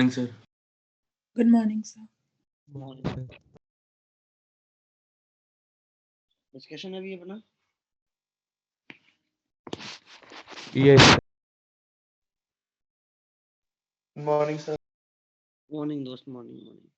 morning, sir. Good morning, sir. Morning sir. Discussion अभी अपना yes morning sir. Morning दोस्त morning morning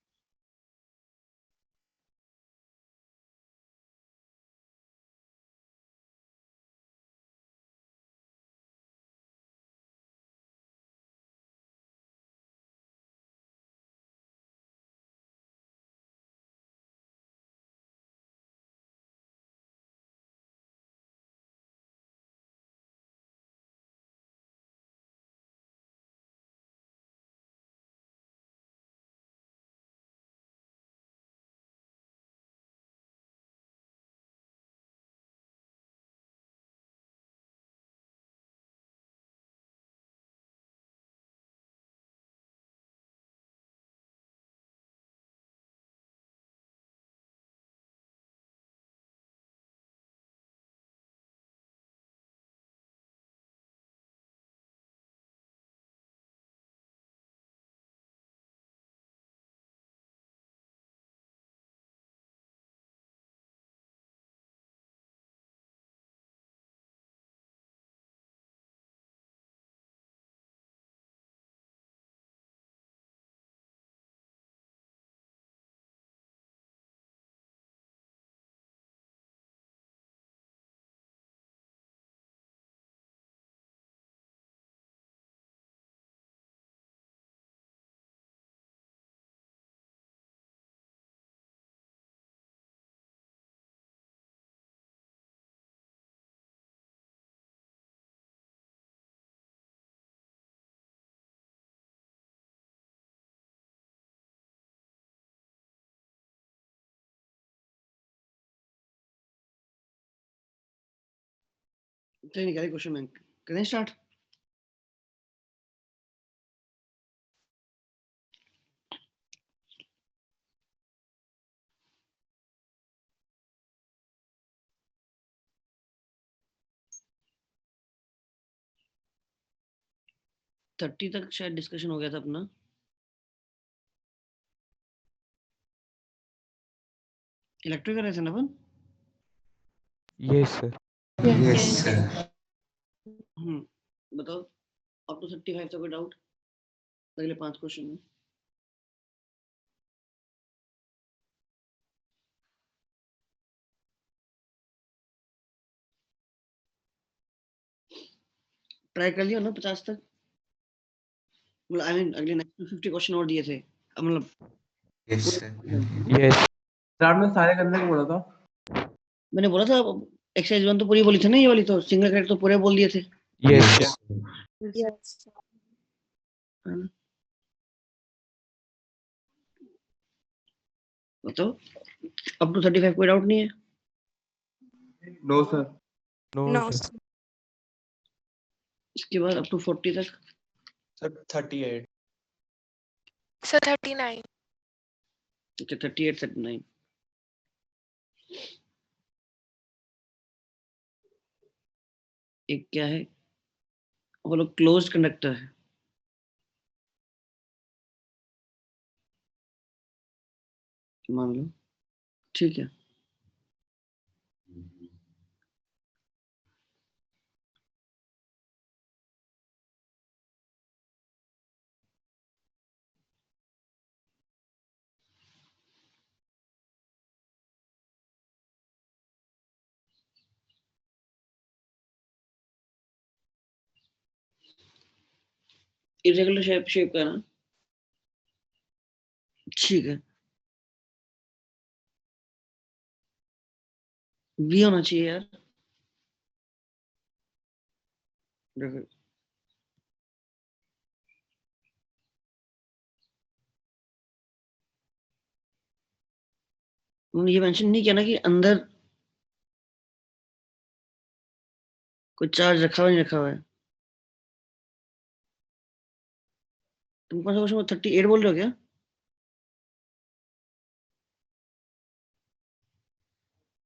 तो निकाले क्वेश्चन बैंक करें स्टार्ट थर्टी तक शायद डिस्कशन हो गया था अपना इलेक्ट्रिक कर रहे थे ना अपन यस सर। Yes, sir. बताओ अप टू 35 तक कोई डाउट अगले 5 क्वेश्चन में ट्राई कर लिया ना 50 तक मतलब आई मीन अगले नेक्स्ट 50 क्वेश्चन और दिए थे अब मतलब Yes, sir. यस स्टार्ट में सारे करने को बोला था। मैंने बोला था एक्सरसाइज 1 तो पूरी बोली थी ना ये वाली तो सिंगल करेक्ट तो पूरे बोल दिए थे यस Yes. Yes. है ना बताओ अप टू 35 कोई डाउट नहीं है no sir. No No, sir. sir. इसके बाद अप टू 40 तक सर 38। Sir, 39. अच्छा 38 39 एक क्या है वो लोग क्लोज्ड कंडक्टर है मान लो ठीक है इरेगुलर शेप का ना ठीक है वी होना चाहिए यार देखो उन्होंने ये मेंशन नहीं किया ना कि अंदर कोई चार्ज रखा हुआ नहीं रखा हुआ है तुम कौन सा क्वेश्चन 38 बोल रहे हो क्या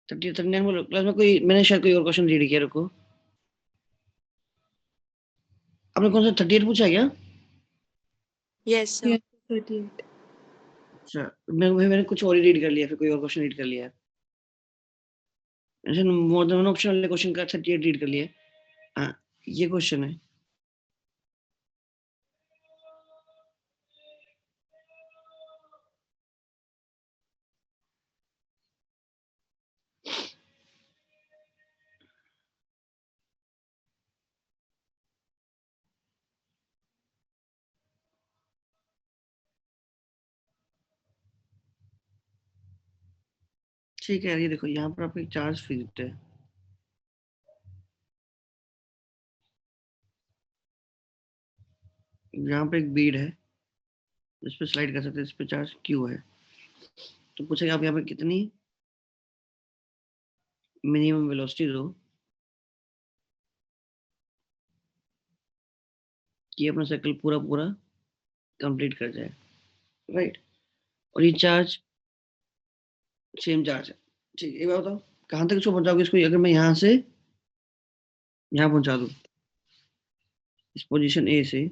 39 बोल रहे हो क्लास में कोई मैंने शायद कोई और क्वेश्चन रीड किया रुको आपने कौन सा 38 पूछा क्या Yes, sir. 38. अच्छा, मैंने कुछ और ही रीड कर लिया, फिर कोई और क्वेश्चन रीड कर लिया। ऐसे मोर देन वन ऑप्शन वाले क्वेश्चन का 38 रीड कर लिया। हाँ, ये क्वेश्चन है। ठीक है, ये देखो यहाँ पर आपको एक चार्ज फिक्स्ड है। यहाँ पे एक बीड है, इस पे स्लाइड कर सकते हैं, इस पे चार्ज क्यू है। तो पूछेगा आप यहाँ पे कितनी मिनिमम वेलोसिटी दो कि अपना साइकिल पूरा पूरा कंप्लीट कर जाए, राइट। और ये चार्ज सेम चार्ज है। ठीक है, एक बात बताओ, कहाँ तक इसको पहुंचाओगे? इसको अगर मैं यहाँ से यहाँ पहुंचा दूँ, इस पोजीशन ए से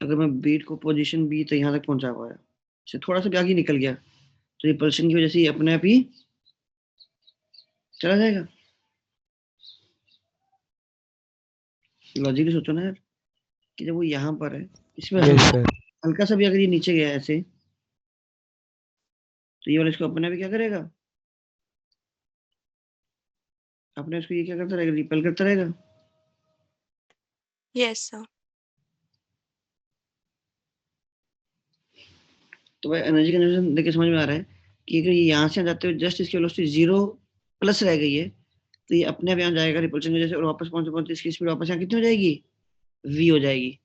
अगर मैं बीट को पोजीशन बी तक यहाँ तक पहुंचा पाया, से थोड़ा सा भी आगे निकल गया, तो रिपल्शन की वजह से ये अपने आप ही चला जाएगा। लॉजिकली सोचो ना यार, कि जब वो यहाँ पर है, इसमें Yes, sir. हल्का सा भी अगर ये नीचे गया ऐसे, तो ये वाला इसको अपने आप ही क्या करेगा? अपने इसको ये क्या करता रहेगा? रिपेल करता रहेगा। Yes, sir. तो भाई एनर्जी कंजर्वेशन देख के समझ में आ रहा है कि अगर ये यहाँ से जाते हुए जस्ट इसकी वेलोसिटी 0 प्लस रह गई है, तो ये अपने आप यहाँ जाएगा रिपल्शन की वजह से, और वापस पहुंचते पहुंचते इसकी स्पीड वापस यहाँ कितनी हो जाएगी? v हो जाएगी।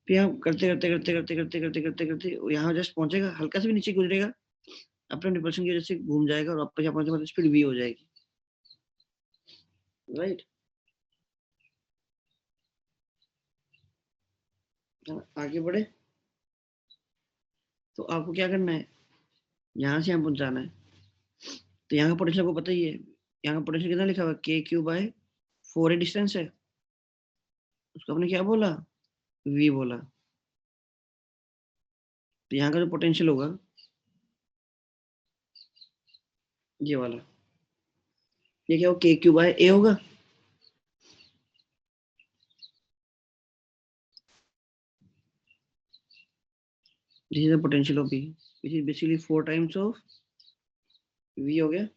फिर हम करते करते करते करते करते करते करते करते यहाँ जस्ट पहुंचेगा, हल्का से भी नीचे गुजरेगा, अपने रिपल्शन की वजह से घूम जाएगा और वापस यहाँ पहुंचते स्पीड v हो जाएगी, राइट। आगे बढ़े तो आपको क्या करना है? यहाँ से यहाँ पहुंचाना है। तो यहाँ का पोटेंशियल आपको पता ही है, यहाँ का पोटेंशियल कितना लिखा हुआ है? k3/4 डिस्टेंस है, उसको आपने क्या बोला? v बोला। तो यहाँ का जो पोटेंशियल होगा ये वाला, ये क्या हो? k3/a होगा। This is the potential of b, which is basically 4 times of v हो गया।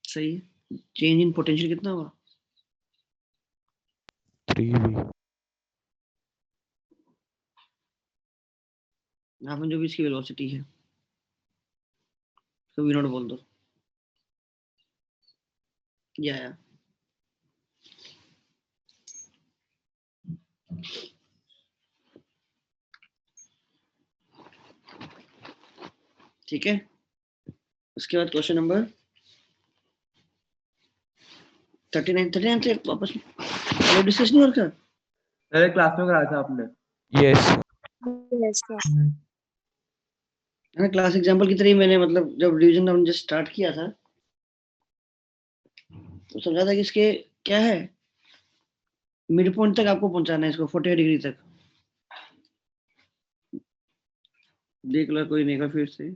सही है। चेंज इन पोटेंशियल कितना हुआ? 3V. यहाँ पर जो भी इसकी वेलोसिटी है तो v0 बोल दो, ये आया। ठीक है, उसके बाद क्वेश्चन नंबर 39 से वापस डिस्कस नहीं हो रखा। पहले क्लास में कराया था आपने। Yes. Yes, sir. है ना, क्लास एग्जांपल की तरह ही मैंने, मतलब जब रिवीजन हमने जस्ट स्टार्ट किया था तो समझा था कि इसके क्या है, मिड पॉइंट तक आपको पहुंचाना है इसको 48 डिग्री तक। देख लो कोई नहीं का फिर से।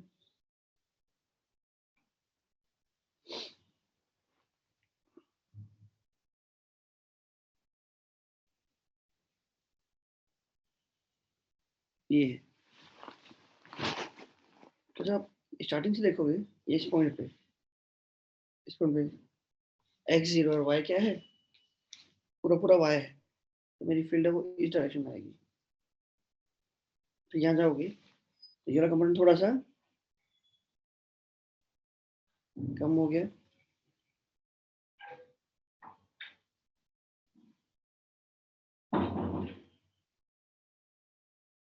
ये तो जब स्टार्टिंग से देखोगे, ये इस पॉइंट पे x0 और y क्या है? पूरा पूरा y है, तो मेरी फील्ड है वो इस डायरेक्शन में आएगी। तो यहाँ जाओगे तो ये वाला कंपोनेंट थोड़ा सा कम हो गया,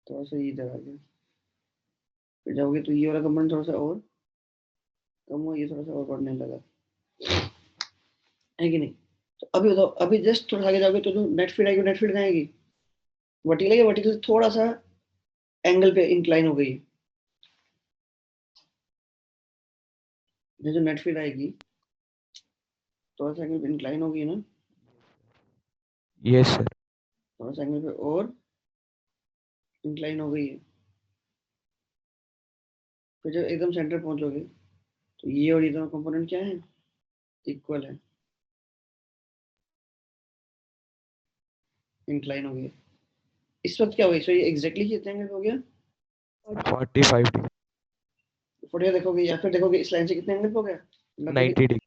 थोड़ा सा इधर आ गया। फिर जाओगे तो ये वाला कंपोनेंट थोड़ा सा और कम हुआ, ये थोड़ा सा और बढ़ने लगा, है कि नहीं? तो अभी बताओ, अभी जस्ट थोड़ा आगे जाओगे तो जो नेट फील्ड आएगी, नेट फील्ड कहाँ आएगी? वर्टिकल है, वर्टिकल से थोड़ा सा एंगल पे इंक्लाइन हो गई, ये जो नेट फील्ड आएगी थोड़ा सा एंगल पे इंक्लाइन होगी ना, yes sir, थोड़ा सा एंगल पे और इंक्लाइन हो गई है। फिर जब एकदम सेंटर पहुंचोगे तो ये और ये दोनों कंपोनेंट क्या है, इक्वल है, इंक्लाइन हो गया। इस वक्त क्या होगा, इस वक्त एग्जैक्टली कितने एंगल पे हो गया, 45 degree, फोटो देखोगे या फिर देखोगे इस लाइन से कितने एंगल पे हो गया, 90 degree,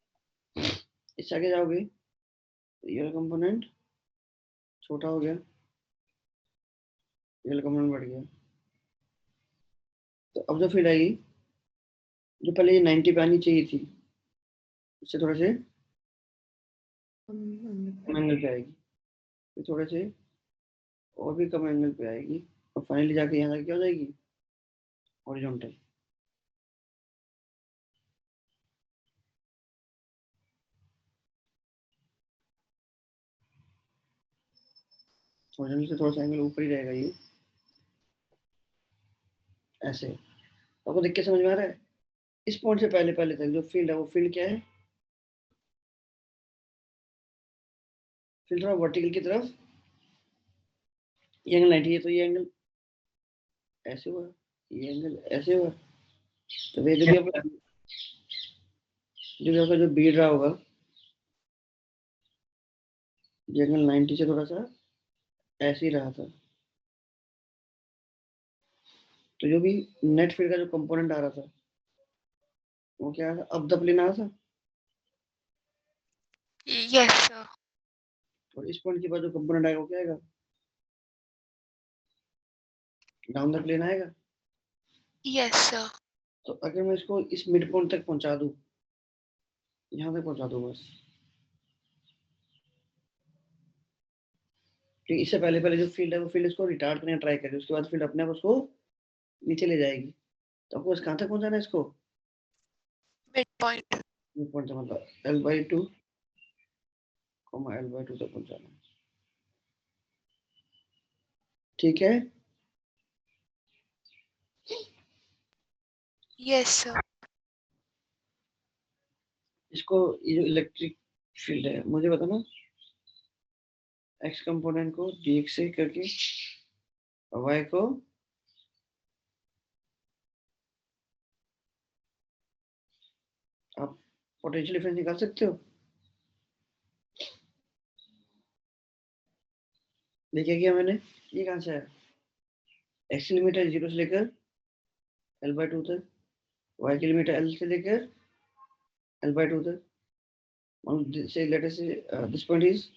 इससे आगे जाओगे तो ये कंपोनेंट छोटा हो गया, ये कंपोनेंट बढ़ गया। तो अब जो फील्ड आएगी, जो पहले ये 90 पे आनी चाहिए थी, उससे थोड़े से कम एंगल पे आएगी, फिर थोड़े से और भी कम एंगल पे आएगी, और फाइनली जाके यहाँ तक क्या हो जाएगी, हॉरिजॉन्टल। हॉरिजॉन्टल से थोड़ा सा एंगल ऊपर ही रहेगा ये, ऐसे। आपको देख के समझ में आ रहा है, इस पॉइंट से पहले पहले तक जो फील्ड है वो फील्ड क्या है, फील्ड थोड़ा वर्टिकल की तरफ, ये एंगल 90 है तो ये एंगल ऐसे हुआ, ये एंगल ऐसे हुआ। तो वे जो भी आपका जो बीट रहा होगा, ये एंगल 90 से थोड़ा सा ऐसे ही रहा था। तो जो भी नेट फील्ड का जो कंपोनेंट आ रहा था वो क्या था, अब द प्लेन आ रहा था, Yes, sir. और इस पॉइंट के बाद जो कंपोनेंट आएगा वो क्या आएगा, डाउन द प्लेन आएगा। Yes, sir. तो अगर मैं इसको इस मिड पॉइंट तक पहुंचा दूं, यहाँ तक पहुंचा दूं बस, ठीक, इससे पहले पहले जो फील्ड है वो फील्ड इसको रिटार्ड करने ट्राई करेगी, उसके बाद फील्ड अपने आप उसको नीचे ले जाएगी। तो आपको कहाँ तक पहुंचाना है इसको, Midpoint. मिड पॉइंट से मतलब L/2 L/2 तक पहुंचाना है, ठीक है। Yes, sir. इसको ये जो इलेक्ट्रिक फील्ड है मुझे बताना, एक्स कंपोनेंट को dx से करके y को आप पोटेंशियल डिफरेंस निकाल सकते हो। देखिए क्या मैंने, ये कहाँ से है, एक्स की लिमिट है 0 से लेकर L/2 तक, y की लिमिट है L से लेकर L/2 तक। Say let us say this point is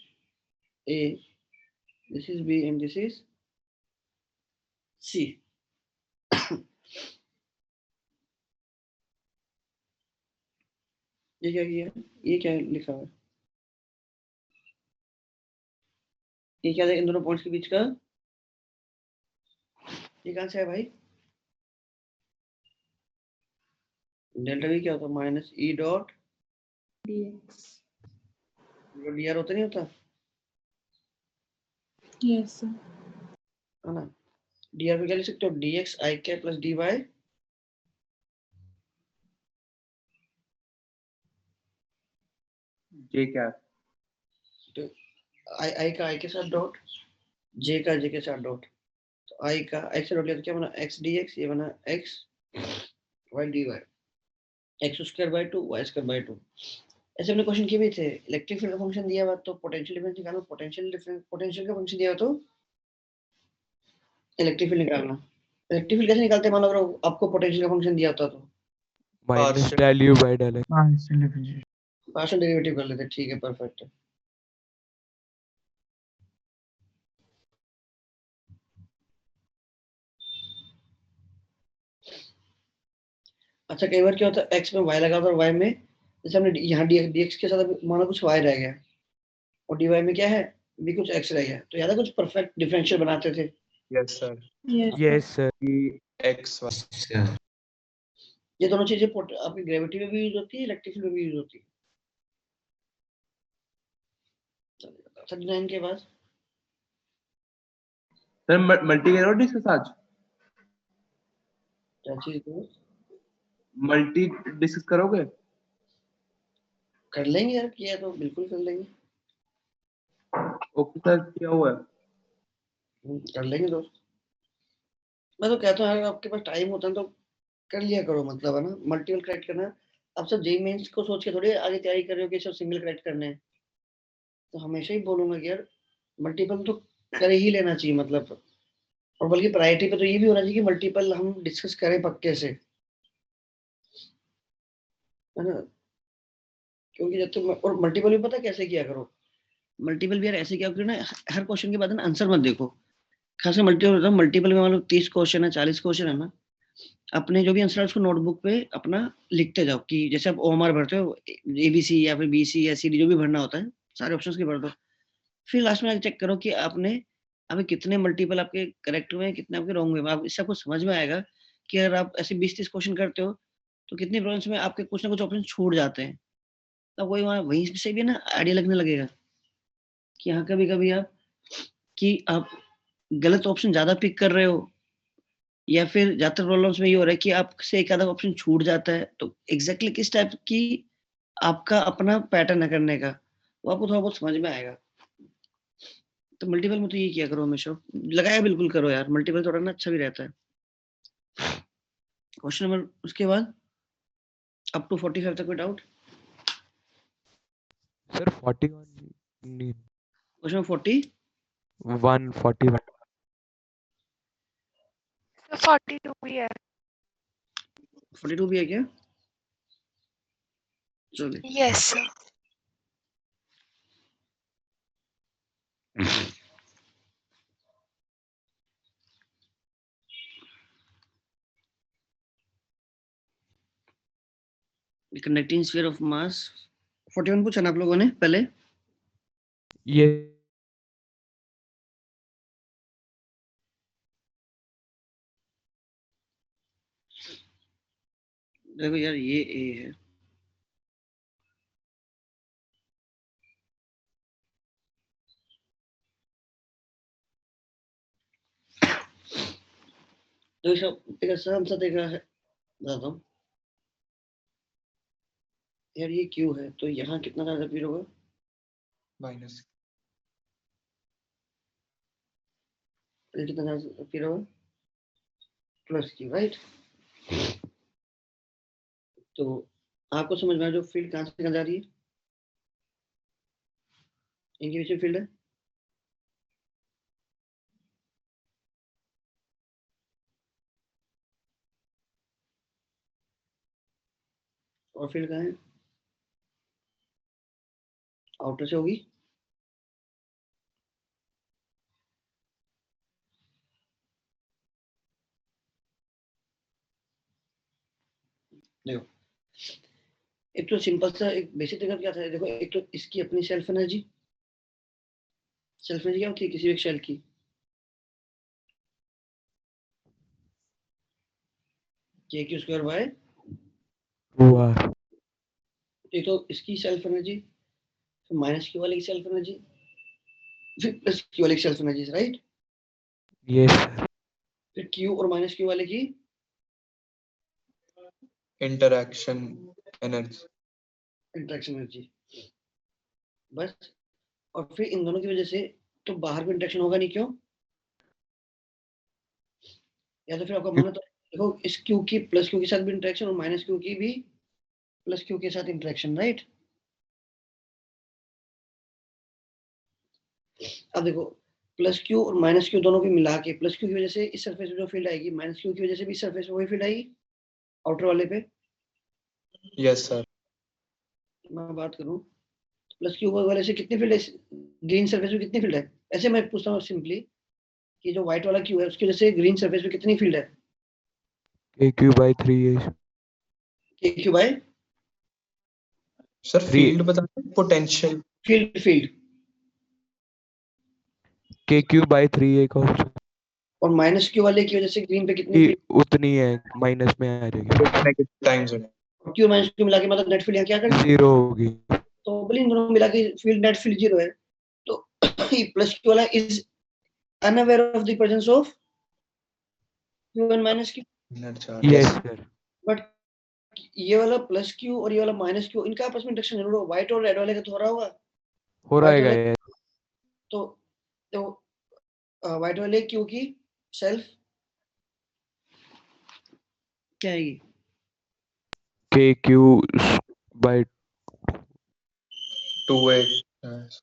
A, this is B and this is C. ये क्या किया, ये क्या लिखा है, ये क्या है इन दोनों पॉइंट्स के बीच का, ये कहाँ से है भाई, डेल्टा V क्या होता है, minus E dot dx. dr होता नहीं होता Yes, sir. है ना, dr पे क्या लिख सकते हो, dx I cap plus dy, J cap, तो I का I के साथ डॉट, j का j के साथ डॉट, तो I का x से डॉट लिया तो क्या बना x dx, ये बना x y dy, x square by 2 y square by 2। ऐसे हमने क्वेश्चन किए भी थे, इलेक्ट्रिक फील्ड का फंक्शन दिया हुआ तो पोटेंशियल डिफरेंस निकालना, पोटेंशियल का फंक्शन दिया हुआ तो इलेक्ट्रिक फील्ड निकालना। इलेक्ट्रिक फील्ड कैसे निकालते हैं, मान लो अगर आपको पोटेंशियल का फंक्शन दिया होता तो minus del u by del x, partial derivative कर लेते, ठीक है, परफेक्ट है। अच्छा कई बार क्या होता है, x में y लगा और y में, जैसे हमने यहाँ dx के साथ माना कुछ y रह गया और dy में क्या है, भी कुछ x रह गया, तो याद है कुछ परफेक्ट डिफरेंशियल बनाते थे। Yes sir, yes sir, X Y, sir, ये दोनों चीजें आपकी ग्रेविटी में भी यूज होती है, इलेक्ट्रिक फील्ड में भी यूज होती है। 39 के बाद सर मल्टी करो डिस्कस आज, क्या चीज को, मल्टी डिस्कस करोगे, कर लेंगे यार, किया तो बिल्कुल कर लेंगे। ओके सर, किया हुआ है। कर लेंगे दोस्त। मैं तो कहता हूँ अगर आपके पास टाइम होता है तो कर लिया करो, मतलब है ना, मल्टीपल क्रैक करना है। अब सब जेई मेंस को सोच के थोड़ी आगे तैयारी कर रहे हो कि सब सिंगल क्रैक करने हैं। तो हमेशा ही बोलूंगा कि यार मल्टीपल तो कर ही लेना चाहिए, मतलब। और बल्कि प्रायोरिटी पे तो ये भी होना चाहिए कि मल्टीपल हम डिस्कस करें पक्के से, है ना। क्योंकि जब तक और मल्टीपल भी पता कैसे किया करो, मल्टीपल भी यार ऐसे किया करो ना, हर क्वेश्चन के बाद ना आंसर मत देखो। खासकर मल्टीपल, मल्टीपल में मान लो 30 क्वेश्चन है, 40 क्वेश्चन है ना, अपने जो भी आंसर है उसको नोटबुक पे अपना लिखते जाओ। कि जैसे आप ओएमआर भरते हो, एबीसी या फिर बीसी या सीडी जो भी भरना होता है, सारे ऑप्शंस के भर दो। फिर लास्ट में आके चेक करो कि आपने अभी कितने मल्टीपल आपके करेक्ट हुए हैं, कितने आपके रॉन्ग हुए हैं। आप इससे आपको समझ में आएगा कि अगर आप ऐसे 20-30 क्वेश्चन करते हो तो कितने प्रॉब्लम्स में आपके कुछ ना कुछ ऑप्शन छूट जाते हैं। तो वही वहीं से भी ना आइडिया लगने लगेगा कि हाँ, कभी कभी आप गलत ऑप्शन ज्यादा पिक कर रहे हो, या फिर ज्यादातर प्रॉब्लम्स में ये हो रहा है कि आपसे एक आधा ऑप्शन छूट जाता है। तो एग्जैक्टली किस टाइप की आपका अपना पैटर्न है करने का, वो आपको थोड़ा बहुत समझ में आएगा। तो मल्टीपल में तो ये किया करो, हमेशा लगाया बिल्कुल करो यार, मल्टीपल थोड़ा ना अच्छा भी रहता है। क्वेश्चन नंबर उसके बाद अप टू 45 तक कोई डाउट? सर 41 नहीं, क्वेश्चन 40 141 So 42 भी है। 42 भी है क्या? चलिए। Yes sir. Conducting sphere of mass 41 पूछा ना आप लोगों ने पहले। ये देखो यार, ये ए है, तो एक आसान सा देखा है, बताता हूँ। यार ये क्यू है, तो यहाँ कितना ज्यादा स्पीड होगा? माइनस ये कितना ज्यादा स्पीड होगा? Plus Q, right. तो आपको समझ में आया जो फील्ड कहाँ से कहाँ जा रही है, इनके बीच में फील्ड है। और फील्ड कहाँ है? आउटर से होगी। देखो, एक तो सिंपल सा एक बेसिक तरीका क्या था, देखो एक तो इसकी अपनी सेल्फ एनर्जी क्या होती है किसी भी शेल की? के क्यू स्क्वायर बाय, 2R एक तो इसकी सेल्फ एनर्जी, फिर माइनस क्यू वाले की सेल्फ एनर्जी, फिर प्लस क्यू वाले की self energy, right. Yes sir फिर क्यू और माइनस क्यू वाले की इंटरैक्शन एनर्जी। इंटरेक्शन एनर्जी, बस। और फिर इन दोनों की वजह से तो बाहर भी इंटरेक्शन होगा नहीं, क्यों? या तो फिर आपका मन है तो देखो, इस क्यू की प्लस क्यू के साथ भी इंटरेक्शन और माइनस क्यू की भी प्लस क्यू के साथ इंटरेक्शन, राइट। अब देखो, प्लस क्यू और माइनस क्यू दोनों को मिला के प्लस क्यू की वजह से इस सरफेस पे जो फील्ड आएगी, माइनस क्यू की वजह से भी इस सरफेस पे वही फील्ड आएगी, आउटर वाले पे। Yes sir. मैं बात करूं, प्लस क्यू वाले से कितनी फील्ड है, ग्रीन सरफेस पे कितनी फील्ड है? ऐसे मैं पूछता हूँ सिंपली कि जो व्हाइट वाला क्यू है उसकी वजह से ग्रीन सरफेस पे कितनी फील्ड है? KQ/3H के क्यू बाय सर 3 फील्ड बता दो, पोटेंशियल। फील्ड KQ/3A का ऑप्शन और माइनस क्यू वाले की वजह से ग्रीन पे कितनी की फील्ड? उतनी है, माइनस में आ जाएगी, नेगेटिव टाइम्स है। क्यू माइनस क्यू मिला के मतलब नेट फील्ड यहाँ क्या कर, 0 होगी। तो बोले इन दोनों मिला के फील्ड नेट फील्ड 0 है। तो प्लस क्यू वाला is unaware of the presence of Q and minus Q, yes sir but ये वाला प्लस क्यू और ये वाला माइनस क्यू, इनका आपस में इंटरेक्शन जरूर हो, व्हाइट और रेड वाले का तो हो रहा होगा। हो White रहेगा वाले- ये। तो व्हाइट वाले क्यू की सेल्फ क्या आएगी? KQ by 2A. Yes.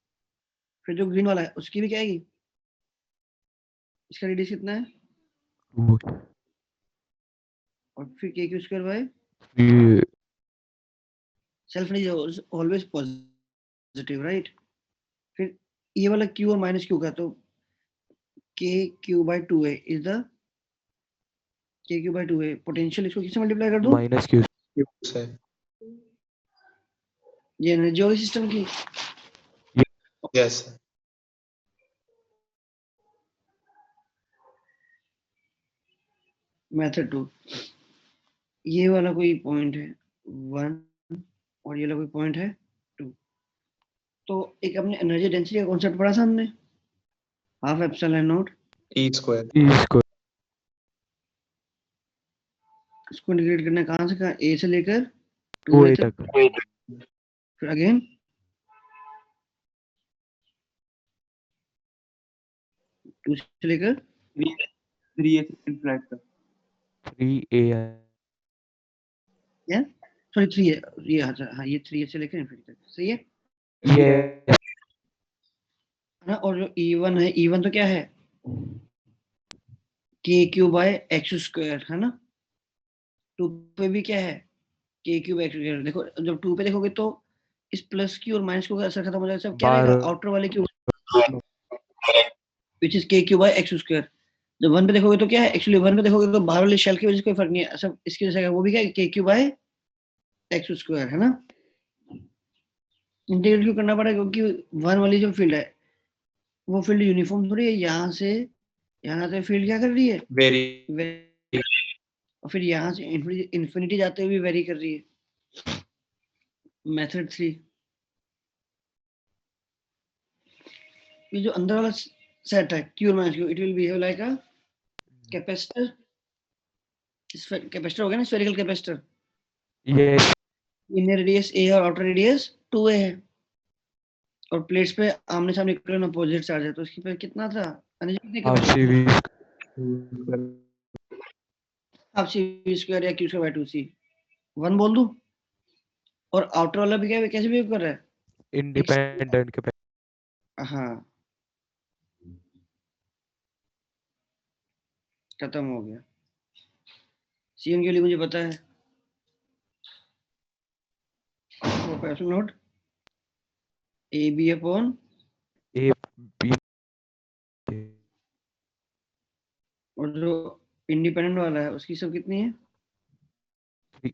फिर जो ग्रीन वाला है उसकी भी क्या आएगी? इसका रेडियस कितना है? 2 और फिर के क्यू स्क्वायर बाय ये सेल्फ नहीं, ऑलवेज पॉजिटिव, राइट? फिर ये वाला क्यू और माइनस क्यू का, तो K Q by 2a is the K Q by 2a potential. इसको किससे मल्टीप्लाई कर दूं? -Q Say. ये एनर्जी होगी सिस्टम की। Yes, sir. मेथड 2, ये वाला कोई पॉइंट है 1 और ये वाला कोई पॉइंट है 2। तो एक अपने एनर्जी डेंसिटी का कॉन्सेप्ट पढ़ा था हमने, half epsilon not E square. इसको इसको इंटीग्रेट करना है कहां से कहां? ए से लेकर 2A 2a तक, तक। फिर अगेन 2 से लेकर 3A से फ्लैट तक। 3A सॉरी 3 है ये, अच्छा हाँ ये 3 से लेकर इनफिनिटी तक, सही है ये ना। और जो E1 है, E1 तो क्या है? के क्यू बाय एक्स स्क्वायर, है ना। 2 पे भी क्या है? के क्यू बाय एक्स स्क्वायर। देखो जब 2 पे देखोगे तो इस प्लस क्यू और माइनस क्यू का असर खत्म हो जाएगा, सब क्या बाहर- रहेगा? आउटर वाले क्यू विच इज के क्यू बाय एक्स स्क्वायर। जब 1 पे देखोगे तो क्या है? एक्चुअली 1 पे देखोगे तो बाहर वाले शेल की वजह से कोई फर्क नहीं है, सब इसकी वजह से वो भी क्या है? के क्यू बाय एक्स स्क्वायर, है ना। इंटीग्रेट क्यों करना पड़ा? क्योंकि 1 वाली जो फील्ड है वो फील्ड यूनिफॉर्म थोड़ी है, यहाँ से फील्ड क्या कर रही है? Very. और फिर यहाँ से इन्फिनिटी जाते हुए भी वेरी कर रही है। मेथड 3, ये जो अंदर वाला सेट है Q minus Q, it will behave like a capacitor. Capacitor हो गया ना, स्फेरिकल कैपेसिटर। ये इनर रेडियस a और आउटर रेडियस 2a है, और प्लेट्स पे आमने सामने इक्वल अपोजिट चार्ज है, तो इसकी पे कितना था एनर्जी? कितनी half capacity? CV half C square या क्यू स्क्वायर बाय 2c। 1 बोल दूं। और आउटर वाला भी क्या है, कैसे बिहेव कर रहा है? इंडिपेंडेंट के हाँ खत्म हो गया। सीएम के लिए मुझे पता है, वो पैसे note A B upon A B और जो इंडिपेंडेंट वाला है उसकी सब कितनी है? Three.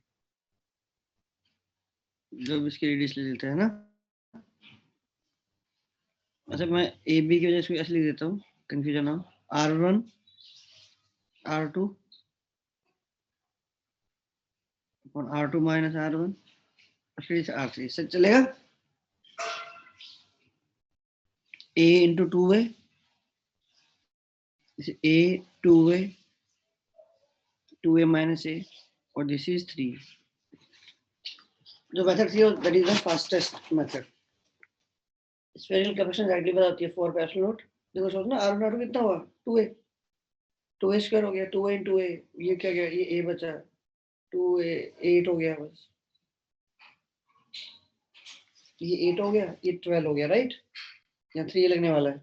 जो इसकी रेडियस ले लेते हैं ना। अच्छा मैं ए बी की वजह से ऐसे लिख देता हूँ, कंफ्यूजन हो। R1 R2 और R2 माइनस R1 फिर से R3 से चलेगा। A into 2A, A 2A minus A, और दिस इज 3। जो method 3 that is the fastest method. Spherical capacitance directly बताती है 4 पे एप्सिलॉन नॉट। देखो सोचना R1 R2 कितना हुआ? 2A स्क्वायर हो गया, 2A इंटू A, ये क्या गया? ये A बचा, 2A 8 हो गया बस। ये 8 हो गया, ये 12 हो गया, राइट। यहाँ 3 लगने वाला है।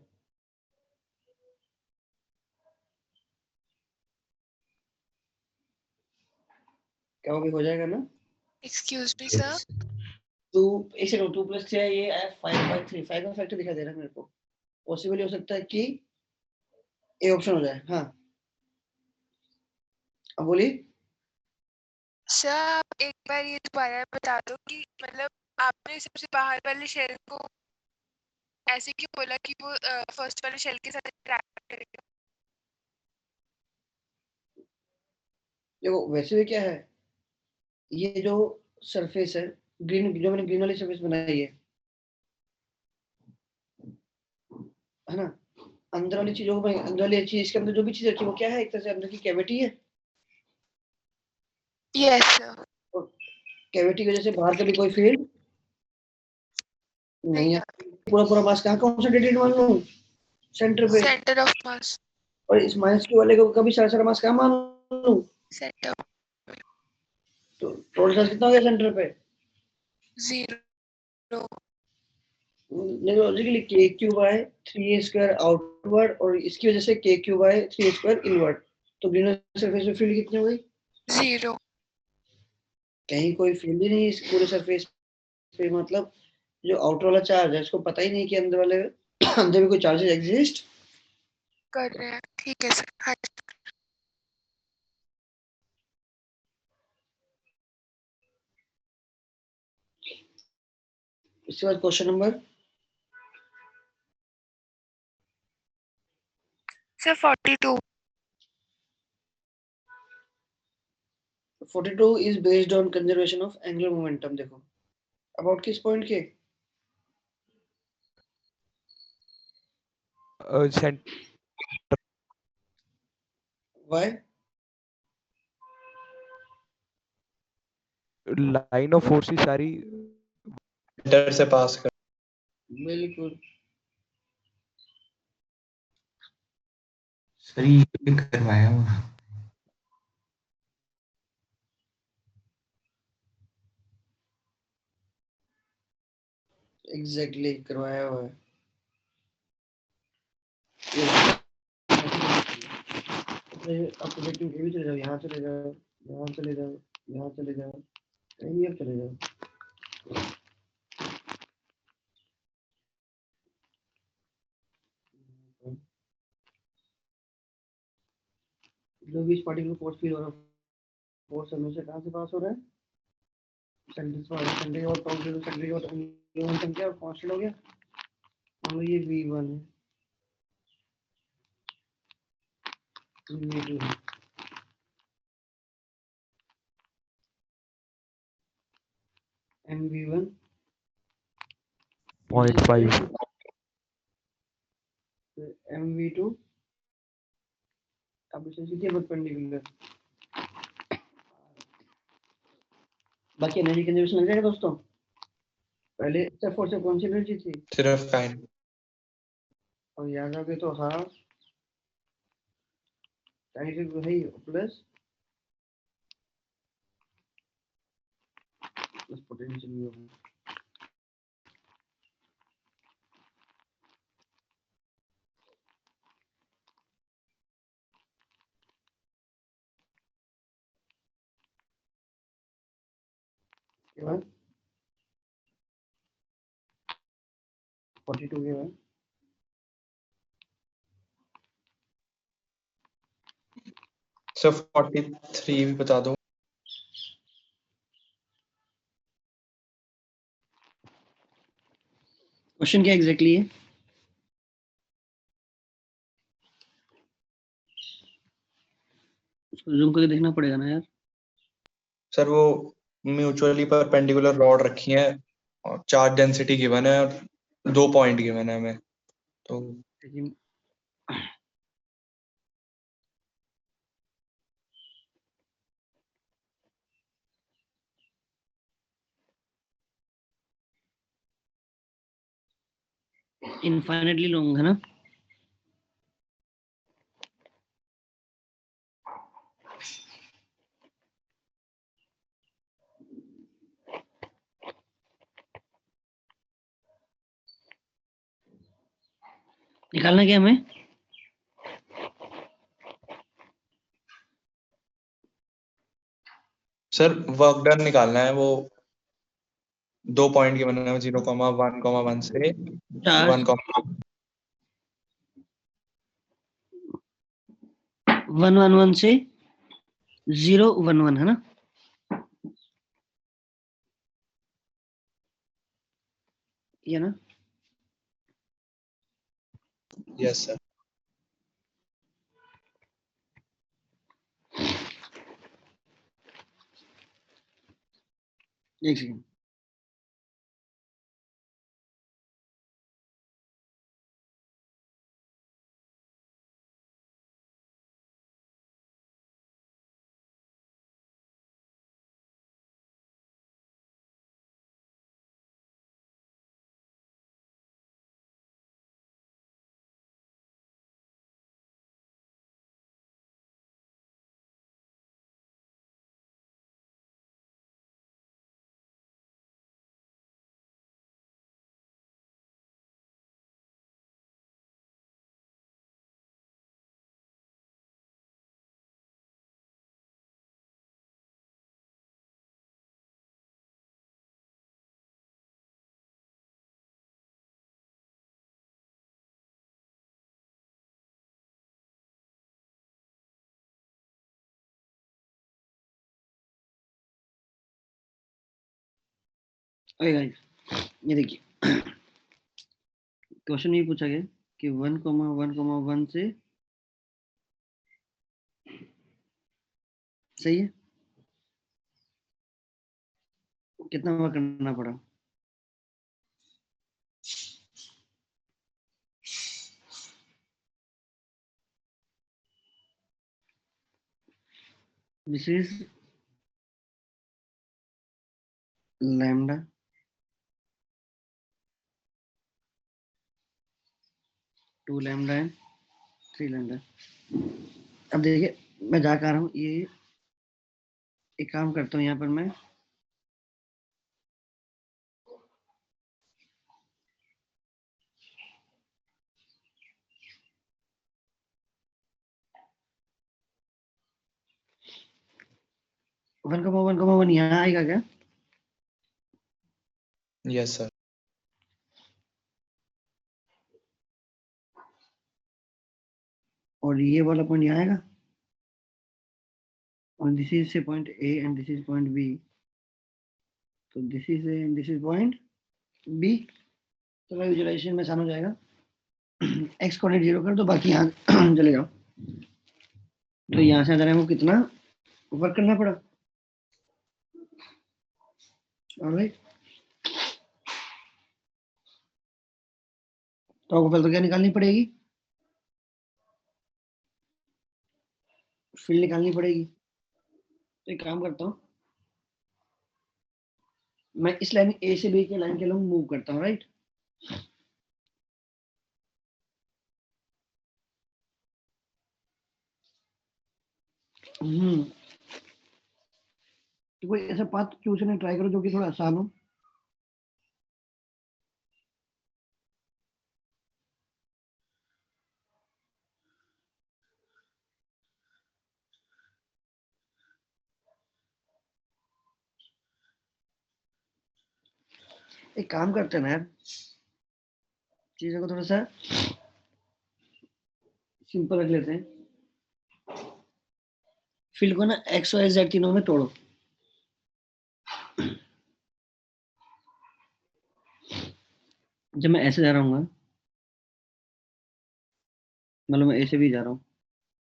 क्या हो जाएगा ना? Excuse me, sir. Yes. 2 एक सेकंड, 2 प्लस 3 ये 5/3, 5 का फैक्टर दिखा दे रहा है मेरे को। पॉसिबल हो सकता है कि ए ऑप्शन हो जाए। हाँ अब बोलिए। सर आप एक बार ये दोबारा बता दो कि मतलब आपने सबसे बाहर वाले शेल को ऐसे क्यों बोला कि वो फर्स्ट वाले शेल के साथ इंटरैक्ट करेगा? देखो वैसे भी क्या है, ये जो सरफेस है ग्रीन, जो मैंने ग्रीन वाली सरफेस बनाई है ना, अंदर वाली चीजों को अंदर वाली चीज, इसके अंदर जो भी चीज रखी है वो क्या है? एक तरह से अंदर की कैविटी है। Yes sir. कैविटी की वजह से बाहर कभी कोई फील्ड नहीं है। पूरा पूरा मास कहाँ कॉन्सेंट्रेटेड मान लो, सेंटर पे। सेंटर ऑफ मास, और इस माइनस क्यू वाले को कभी सारा सारा मास कहाँ मान लो, सेंटर, तो टोटल चार्ज कितना हो गया सेंटर पे? 0। लॉजिकली के Q by 3a square outward और इसकी वजह से K Q by 3a square inward, तो ग्रीन सरफेस पे फील्ड कितनी हो गई? 0। कहीं कोई फील्ड ही नहीं इस पूरे सरफेस पे, मतलब जो आउटर वाला चार्ज है उसको पता ही नहीं कि अंदर वाले अंदर भी कोई चार्जेस एग्जिस्ट कर रहे हैं, ठीक है सर। हाँ, इसके बाद question number sir 42। 42 is based on conservation of angular momentum. देखो अबाउट किस पॉइंट के? व्हाई? लाइन ऑफ फोर्सेस सारी सेंटर से पास कर। बिल्कुल सर ये भी करवाया हुआ। एग्जैक्टली करवाया हुआ है। आपको देखिए ये भी चले जाओ, यहाँ चले जाओ, यहाँ चले जाओ, यहाँ चले जाओ, कहीं अब चले जाओ। जो भी इस पार्टिकुलर फोर्स फील हो रहा है, फोर्स हमेशा कहाँ से पास हो रहा है? सेंटर से। सेंटर और काउंटर सेंटर और मोमेंटम क्या कांस्टेंट हो गया, मान लो ये v1 है, v2 है, mv1 0.5 mv2 अब इसे सीधे परपेंडिकुलर। बाकी एनर्जी कंजर्वेशन लग जाएगा दोस्तों। पहले स्टेप फोर से कौन सी एनर्जी थी? सिर्फ काइनेटिक। और याद आ गए तो हाफ काइनेटिक है ही प्लस पोटेंशियल भी होगा। के बाद 42 के बाद सिर्फ 43 भी बता दो। क्वेश्चन क्या एग्जैक्टली है? उसको जूम करके देखना पड़ेगा ना यार। सर वो म्यूचुअली परपेंडिकुलर रॉड रखी है और चार्ज डेंसिटी गिवन है और 2 पॉइंट गिवन है हमें, तो इनफाइनाइटली लॉन्ग है ना? निकालना क्या हमें? सर वर्क डन निकालना है, वो 2 पॉइंट गिवन है 0,1,1 से चार्ज 1, 111 से 011 है ना? ये ना? Yes sir. एक सेकंड। ओके गाइस, ये देखिए क्वेश्चन ये पूछा गया कि 1,1,1 से सही है, कितना वर्क करना पड़ा? This is lambda, two lambda and 3 lambda. अब देखिए मैं जा कर रहा हूँ, ये एक काम करता हूँ यहाँ पर मैं, वन कमा वन यहाँ आएगा क्या? Yes sir. और ये वाला पॉइंट यहाँ आएगा, और दिस इज से point A and this is point B, तो this is A and this is point B. तो विजुअलाइजेशन में आसान हो जाएगा। एक्स कोऑर्डिनेट 0 कर दो, बाकी यहाँ चले जाओ। तो यहाँ से अंदर हमको कितना वर्क करना पड़ा? ऑलराइट, तो आपको पहले तो क्या निकालनी पड़ेगी? फील्ड निकालनी पड़ेगी। तो एक काम करता हूँ, मैं इस लाइन ए से बी के लाइन के लॉन्ग मूव करता हूँ, राइट? तो कोई ऐसा पाथ चूज करने ट्राई करो जो कि थोड़ा आसान हो। एक काम करते हैं ना यार, चीजों को थोड़ा सा सिंपल रख लेते हैं। फील्ड को ना एक्स वाई जेड तीनों में तोड़ो। जब मैं ऐसे जा रहा हूँ, मतलब मैं ऐसे भी जा रहा हूँ,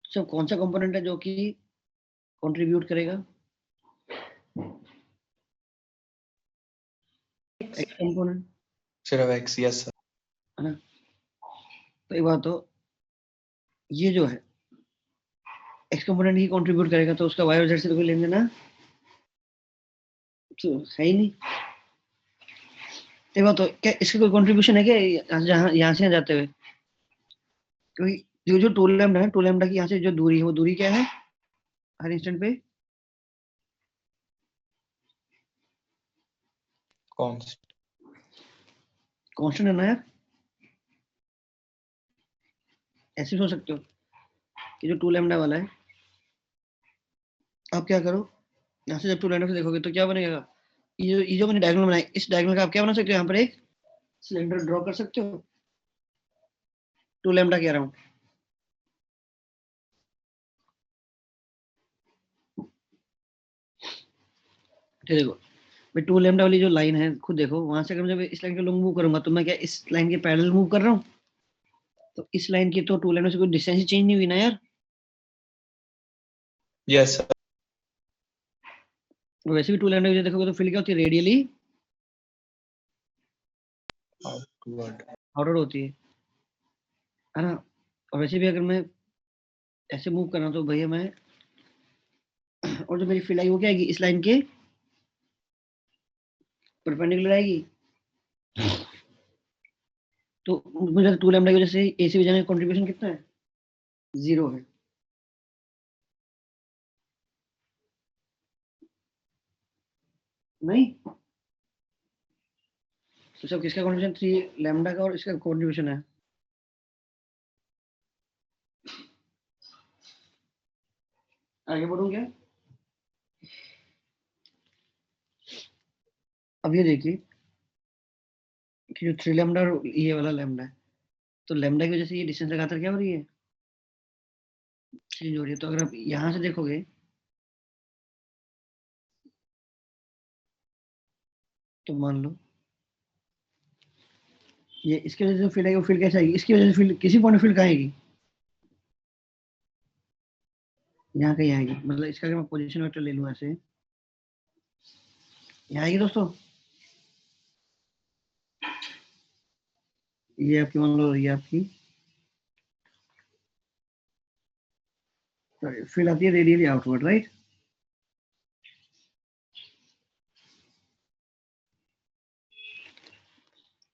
तो कौन सा कंपोनेंट है जो कि कंट्रीब्यूट करेगा? एक्स कंपोनेंट, सिर्फ एक्स, यस सर। है ना? तो एक बात, तो ये जो है एक्स कंपोनेंट ही कंट्रीब्यूट करेगा, तो उसका वाई और जेड से तो कोई लेन देना तो है ही नहीं। एक बात, तो क्या इसका कोई कंट्रीब्यूशन है क्या यहाँ से यहाँ जाते हुए? क्योंकि जो टू लैम्डा है, टू लैम्डा की यहाँ से जो दूरी है, वो दूरी क्या है हर इंस्टेंट पे? कांस्टेंट है ना यार। ऐसे सोच सकते हो कि जो टू लैम्डा वाला है, आप क्या करो, यहाँ से जब टू लैम्डा से देखोगे तो क्या बनेगा? ये जो मैंने डायगोनल बनाया, इस डायगोनल का आप क्या बना सकते हो? यहाँ पर एक सिलेंडर ड्रॉ कर सकते हो। टू लैम्डा कह रहा हूँ, ठीक देखो मैं टू लैम्डा वाली जो लाइन है, खुद देखो, वहां से अगर जब इस लाइन के लॉन्ग मूव करूंगा, तो मैं क्या इस लाइन के पैरेलल मूव कर रहा हूँ? तो इस लाइन की तो टू लैम्डा से कोई डिस्टेंस ही चेंज नहीं हुई ना यार। Yes sir. वैसे भी टू लैम्डा की देखोगे तो फील्ड क्या होती है? रेडियली आउटवर्ड होती है ना? और वैसे भी अगर मैं ऐसे मूव कर रहा हूँ तो भैया मैं, और जो मेरी फील्ड आई वो क्या आएगी? इस लाइन के परपेंडिकुलर आएगी। तो मुझे टू लैम्डा की वजह से ए से बी जाने का कंट्रीब्यूशन कितना है? 0 है। नहीं, तो सब किसका कंट्रीब्यूशन? 3 लैम्डा का, और इसका कंट्रीब्यूशन है। आगे बढ़ूं क्या? अब ये देखिए कि जो 3 लैम्डा और ये वाला लैम्डा है, तो लैम्डा की वजह से ये डिस्टेंस लगातार क्या हो रही है? चेंज हो रही है। तो अगर आप यहाँ से देखोगे, तो मान लो ये इसकी वजह से जो फील्ड आएगी वो फील्ड कैसे आएगी, इसकी वजह से फील्ड किसी पॉइंट फील्ड कहाँ आएगी, यहाँ कहीं आएगी। मतलब इसका अगर मैं पोजीशन वेक्टर ले लूँ ऐसे, यहाँ आएगी दोस्तों। ये आपकी मान लो, ये आपकी फील्ड आती है radially outward, right.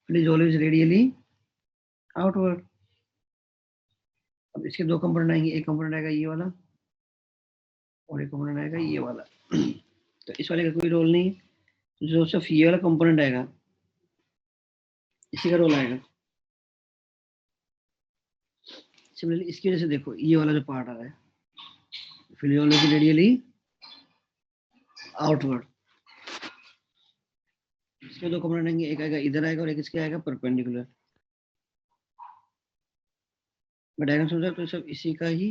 Field is always radially outward. अब इसके दो कंपोनेंट आएंगे, एक कंपोनेंट आएगा ये वाला और एक कंपोनेंट आएगा ये वाला। तो इस वाले का कोई रोल नहीं है, जो सिर्फ ये वाला कंपोनेंट आएगा इसी का रोल आएगा। सिमिलरली इसकी वजह से देखो ये वाला जो पार्ट आ रहा है, फील्ड ऑलवेज रेडियली आउटवर्ड। इसके दो कंपोनेंट आएंगे, एक आएगा इधर आएगा और एक इसके आएगा परपेंडिकुलर। मैं डायग्राम समझा तो सब इसी का ही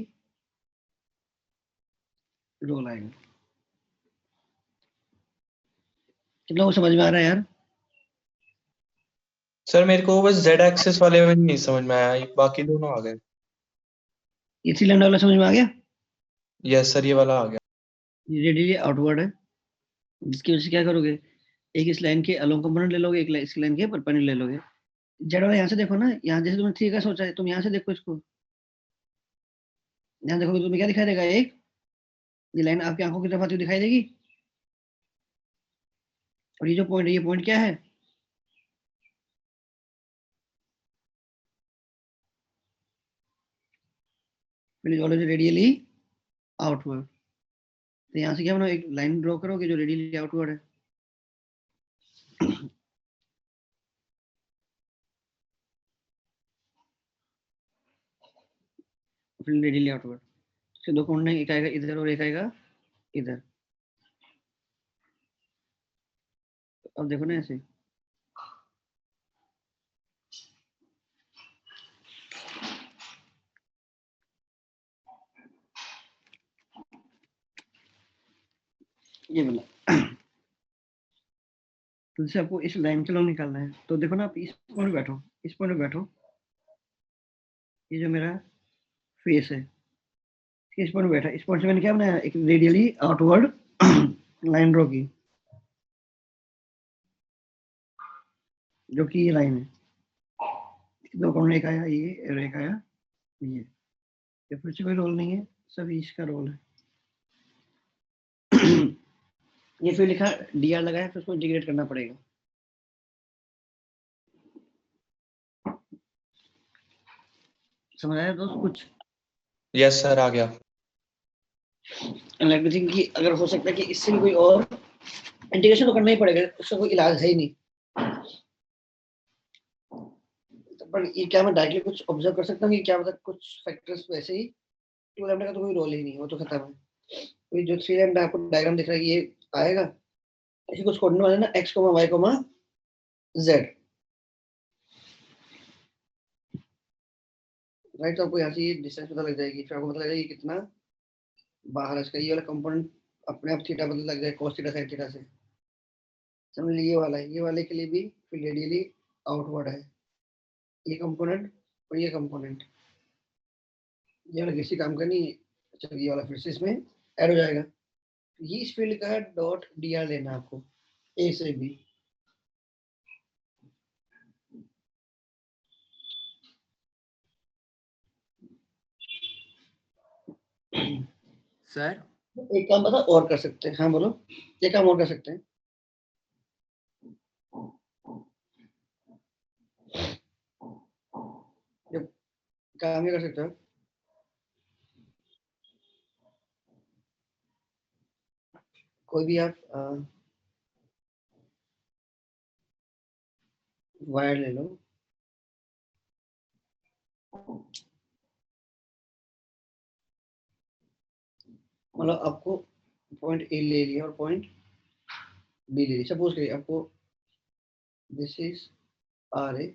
रोल आएगा। कितना वो समझ में आ रहा है यार? सर मेरे को बस जेड एक्सिस वाले में नहीं समझ में आया, बाकी दोनों आ गए। ये 3 लैम्डा वाला समझ में आ गया? यस सर, ये वाला आ गया। ये रेडियली आउटवर्ड है, जिसकी वजह से क्या करोगे, एक इस लाइन के अलोंग कंपोनेंट ले लोगे, एक इस लाइन के परपेंडिकुलर ले लोगे। जेड वाला यहाँ से देखो ना, यहाँ जैसे तुमने 3 का सोचा है, तुम यहाँ से देखो इसको, यहाँ देखोगे तुम्हें क्या दिखाई देगा, एक ये लाइन आपकी आंखों की तरफ आती हुई दिखाई देगी। और ये जो पॉइंट है, ये पॉइंट क्या है, रेडियली आउटवर्ड। तो यहाँ से क्या बनाओ, एक लाइन ड्रॉ करोगे जो रेडियली आउटवर्ड है। रेडियली आउटवर्ड से दो कोण, एक आएगा इधर और एक आएगा इधर। अब देखो ना ऐसे, ये वाला। तो जैसे आपको इस लाइन के लोग निकालना है, तो देखो ना, आप इस पॉइंट पे बैठो, इस पॉइंट पे बैठो, ये जो मेरा फेस है इस पॉइंट पे बैठा, इस पॉइंट से मैंने क्या बनाया, एक रेडियली आउटवर्ड लाइन ड्रॉ की, जो कि ये लाइन है। दो कोण, एक आया ये और एक आया ये फिर से कोई रोल नहीं है, सब इसका रोल है। ये फिर लिखा dr लगाया, फिर उसको इंटीग्रेट करना पड़ेगा। समझ आया दोस्त कुछ? यस सर, आ गया। थिंक कि अगर हो सकता है कि इससे भी कोई और इंटीग्रेशन तो करना ही पड़ेगा, उसका कोई इलाज है ही नहीं। पर ये क्या मैं डायरेक्टली कुछ ऑब्जर्व कर सकता हूँ कि क्या मतलब कुछ फैक्टर्स वैसे ही 2 लैम्डा का तो कोई रोल ही नहीं, वो तो खत्म है। कोई जो 3 लैम्डा आपको डायग्राम दिख रहा है, ये आएगा इसी कुछ कोऑर्डिनेट वाले ना, x, y, z, राइट। तो आपको यहाँ से ये डिस्टेंस पता लग जाएगी, फिर आपको पता लगेगा ये कितना बाहर है इसका। ये वाला कंपोनेंट अपने आप थीटा पता लग जाए, cos थीटा sin थीटा से। समझ लीजिए ये वाला है, ये वाले के लिए भी फिर रेडियली आउटवर्ड है ये कंपोनेंट और ये कंपोनेंट। ये वाला किसी काम का नहीं है, चलो ये वाला फिर से इसमें ऐड हो जाएगा। ये इस फील्ड का डॉट dr लेना आपको, a से b। सर एक काम बता और कर सकते हैं, हाँ बोलो, ये काम और कर सकते हैं। काम ये कर सकते हो, कोई भी आप वायर ले लो, मतलब आपको पॉइंट ए ले लिया और पॉइंट बी ले लिया। सपोज करिए आपको दिस इज आर ए।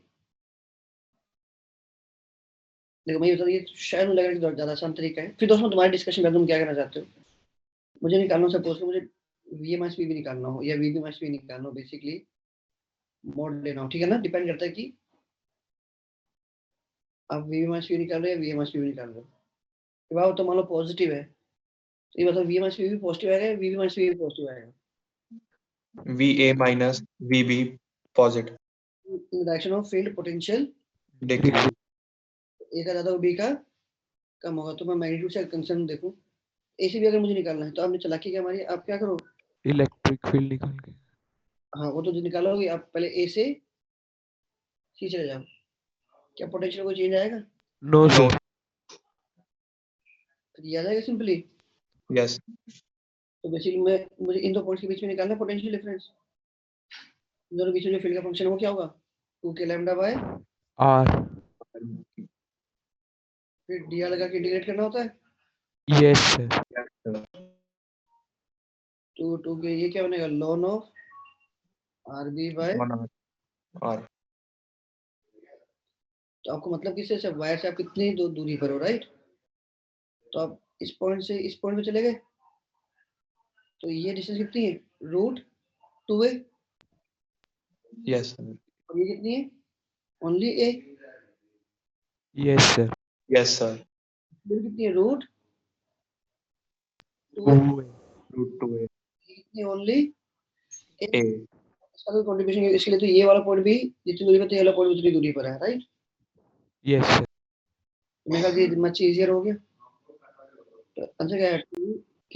देखो मैं ये बता, ये शायद मुझे लग रहा है कि ज्यादा आसान तरीका है। फिर दोस्तों तुम्हारी डिस्कशन में तुम क्या करना चाहते हो, मुझे निकालना, सपोज मुझे वी माइनस बी भी निकालना हो या वी बी माइनस बी निकालना हो, बेसिकली मोड लेना हो, ठीक है ना। डिपेंड करता है कि आप वी माइनस वी निकाल रहे हैं, वी माइनस वी निकाल रहे हो। ये बात तो मान लो पॉजिटिव है, तो ये मतलब वी माइनस वी भी पॉजिटिव आएगा, वी माइनस वी भी पॉजिटिव आएगा। VA minus VB positive in direction of field potential decrease. ए का ज्यादा और बी का कम होगा। तो मैं मैग्नीट्यूड से कंसर्न देखूं, ए से भी अगर मुझे निकालना है तो आपने चालाकी क्या मारी, आप क्या करो, इलेक्ट्रिक फील्ड निकाल के। हाँ वो तो जो निकालोगे आप पहले ए से सी चले जाओ, क्या पोटेंशियल कोई चेंज आएगा? No No. सर। ये आ जाएगा सिंपली। Yes. तो बेसिकली मुझे इन दो पॉइंट्स के बीच में निकालना है पोटेंशियल डिफरेंस। इन दोनों बीच में जो फील्ड का फंक्शन है वो क्या होगा, 2k लैम्डा बाय आर। फिर dr लगा के इंटीग्रेट करना होता है। Yes sir. तो 2k ये क्या बनेगा, ln of rb bye, 1R. तो आपको मतलब किससे से, वायर से आप कितनी दूरी पर हो, राइट? तो आप इस पॉइंट से इस पॉइंट पे चले गए, तो ये डिस्टेंस कितनी है, √2a, Yes. Sir. और ये कितनी है, only a, yes sir. Yes sir. ये कितनी है, √2a, √2A. कितनी ओनली a। A. इसका कोई कंट्रीब्यूशन है, इसके लिए तो ये वाला पॉइंट भी जितनी दूरी पर, तो ये वाला पॉइंट उतनी दूरी पर है, राइट? Yes sir. मेरे ख्याल से ये मच इजियर हो गया। तो आंसर क्या है, 2k,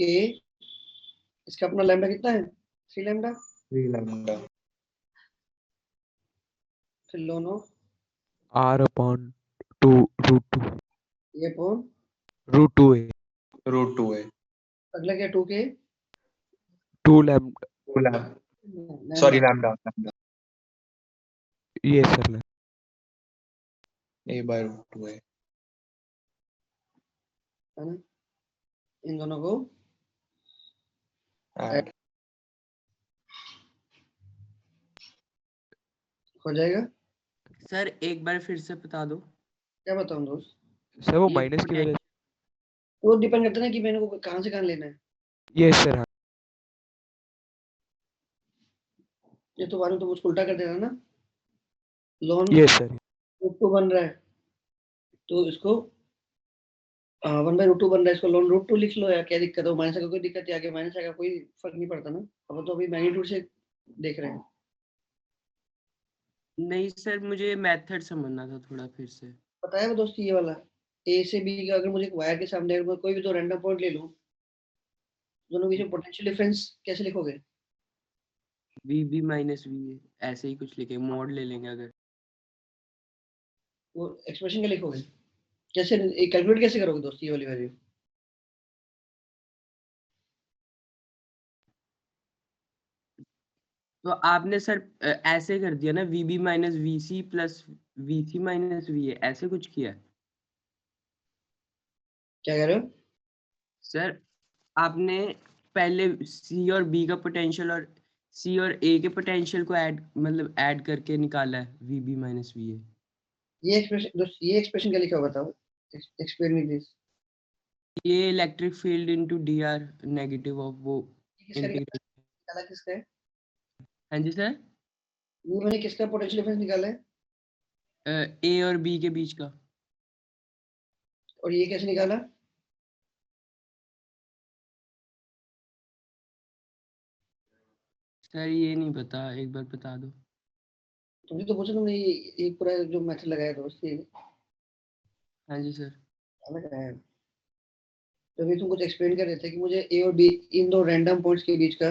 इसका अपना लैम्डा कितना है, 3 लैम्डा, 3 lambda. फिर ln ऑफ आर अपॉन 2 √2 ये अपॉन √2a। √2A. अगला क्या, 2k 2 lambda. 2 lambda. Sorry, lambda. Lambda. Yes sir. A by √2A. है ना, इन दोनों को Add. हो जाएगा। सर एक बार फिर से बता दो। क्या बताऊं दोस्त, सर वो ये माइनस की वजह वो डिपेंड करता है ना कि मैंने को कहां से कहां लेना है। से। Yes sir. हाँ। ये तो वालों तो मुझको उल्टा कर देना ना, लोन यस सर। √2 बन रहा है, तो इसको 1/√2 बन रहा है, इसको लोन √2 लिख लो यार, क्या दिक्कत है, माइनस का कोई दिक्कत है, आगे माइनस आएगा कोई फर्क नहीं पड़ता ना। अब तो अभी मैग्नीट्यूड से देख रहे हैं। नहीं सर, मुझे मेथड समझना था थोड़ा फिर से। पता है वो दोस्त, ये वाला ए से बी का, अगर मुझे एक वायर के सामने अगर मैं कोई भी दो रैंडम पॉइंट ले लूं, दोनों के बीच में पोटेंशियल डिफरेंस कैसे लिखोगे, VB माइनस वी ऐसे ही कुछ लिखे, मॉड ले लेंगे अगर। वो एक्सप्रेशन क्या लिखोगे, कैसे कैलकुलेट कैसे करोगे दोस्त ये वाली वैल्यू? तो आपने सर ऐसे कर दिया ना, VB minus VC plus VC minus VA, ऐसे कुछ किया क्या कह रहे हो? सर? आपने पहले C और B का पोटेंशियल और C और A के पोटेंशियल को ऐड मतलब ऐड करके निकाला है VB माइनस VA। ये एक्सप्रेशन दोस्त, ये एक्सप्रेशन क्या लिखा हुआ बताओ, एक्सप्लेन मी प्लीज। ये electric field into DR negative of वो किसका इंटीग्रेट। निकाला, किसका है हाँ जी सर, ये, मैंने किसका पोटेंशियल डिफरेंस निकाला है, A और B के बीच का। और ये कैसे निकाला? सर ये नहीं पता, एक बार बता दो। तुमने तो पूछा, तुमने ये पूरा जो मेथड लगाया दोस्त, ये हाँ जी सर। अलग है। तो अभी तुम कुछ एक्सप्लेन कर रहे थे कि मुझे ए और बी, इन दो रैंडम पॉइंट्स के बीच का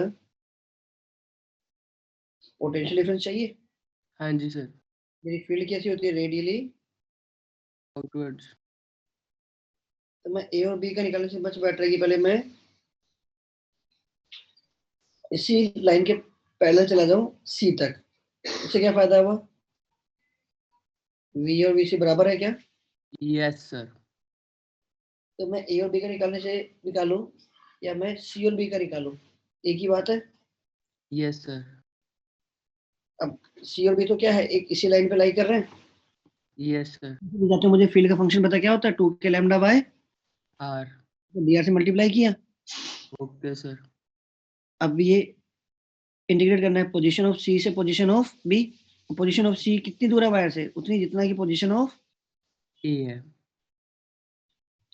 पोटेंशियल डिफरेंस चाहिए। हाँ जी सर। मेरी फील्ड कैसी होती है, रेडियली, आउटवर्ड्स। तो मैं ए और बी का निकालने से मच बेटर है कि पहले मैं इसी लाइन के पैरेलल चला जाऊं सी तक। इससे क्या फायदा हुआ, वी और वी सी बराबर है क्या? Yes sir. तो मैं ए और बी का निकालूं या मैं सी और बी का निकालूं, एक ही बात है। Yes sir. अब सी और बी तो क्या है, एक इसी लाइन पे लाई कर रहे हैं। Yes sir. जाते मुझे फील्ड का फंक्शन पता क्या होता है, 2k lambda by R. dr से मल्टीप्लाई किया। Okay sir. अब ये इंटीग्रेट करना है पोजीशन ऑफ सी से position of B. Position of C कितनी दूर है वायर से, उतनी जितना की पोजीशन ऑफ ए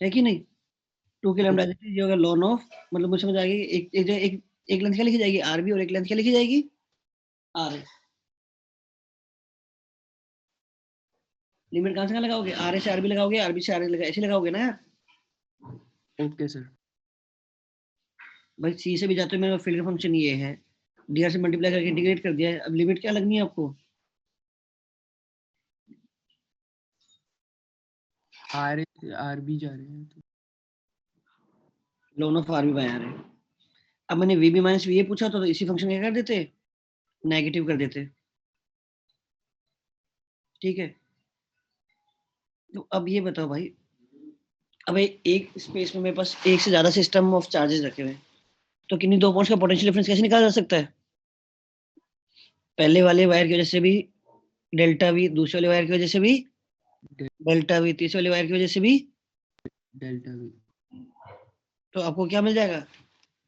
है कि नहीं? 2 की लैम्डा ये होगा लॉन ऑफ, मतलब मुझे समझ आ गई, एक लेंथ क्या लिखी जाएगी आरबी और एक लेंथ क्या लिखी जाएगी आर ए। लिमिट कहां से कहां लगाओगे? आर ए से आरबी लगाओगे, आरबी से आर ए ऐसे लगाओगे ना यार। Okay sir. भाई सी से भी जाते हो, मेरा फिल्टर फंक्शन ये है, डीआर से मल्टीप्लाई करके इंटीग्रेट कर दिया है, अब लिमिट क्या लगनी है आपको? आर बी जा रहे हैं तो लॉन of RB by R A. अब मैंने V B minus V A पूछा तो इसी फंक्शन क्या कर देते, नेगेटिव कर देते। ठीक है, तो अब ये बताओ भाई, अब एक स्पेस में मेरे पास एक से ज्यादा सिस्टम ऑफ चार्जेस रखे हुए हैं, तो किन्हीं दो पॉइंट्स का पोटेंशियल डिफरेंस कैसे निकाला जा सकता है? पहले वाले वायर की वजह से भी डेल्टा वी, दूसरे वाले वायर की वजह से भी डेल्टा वी, तीसरे वाले वायर की वजह से भी डेल्टा वी। तो आपको क्या मिल जाएगा?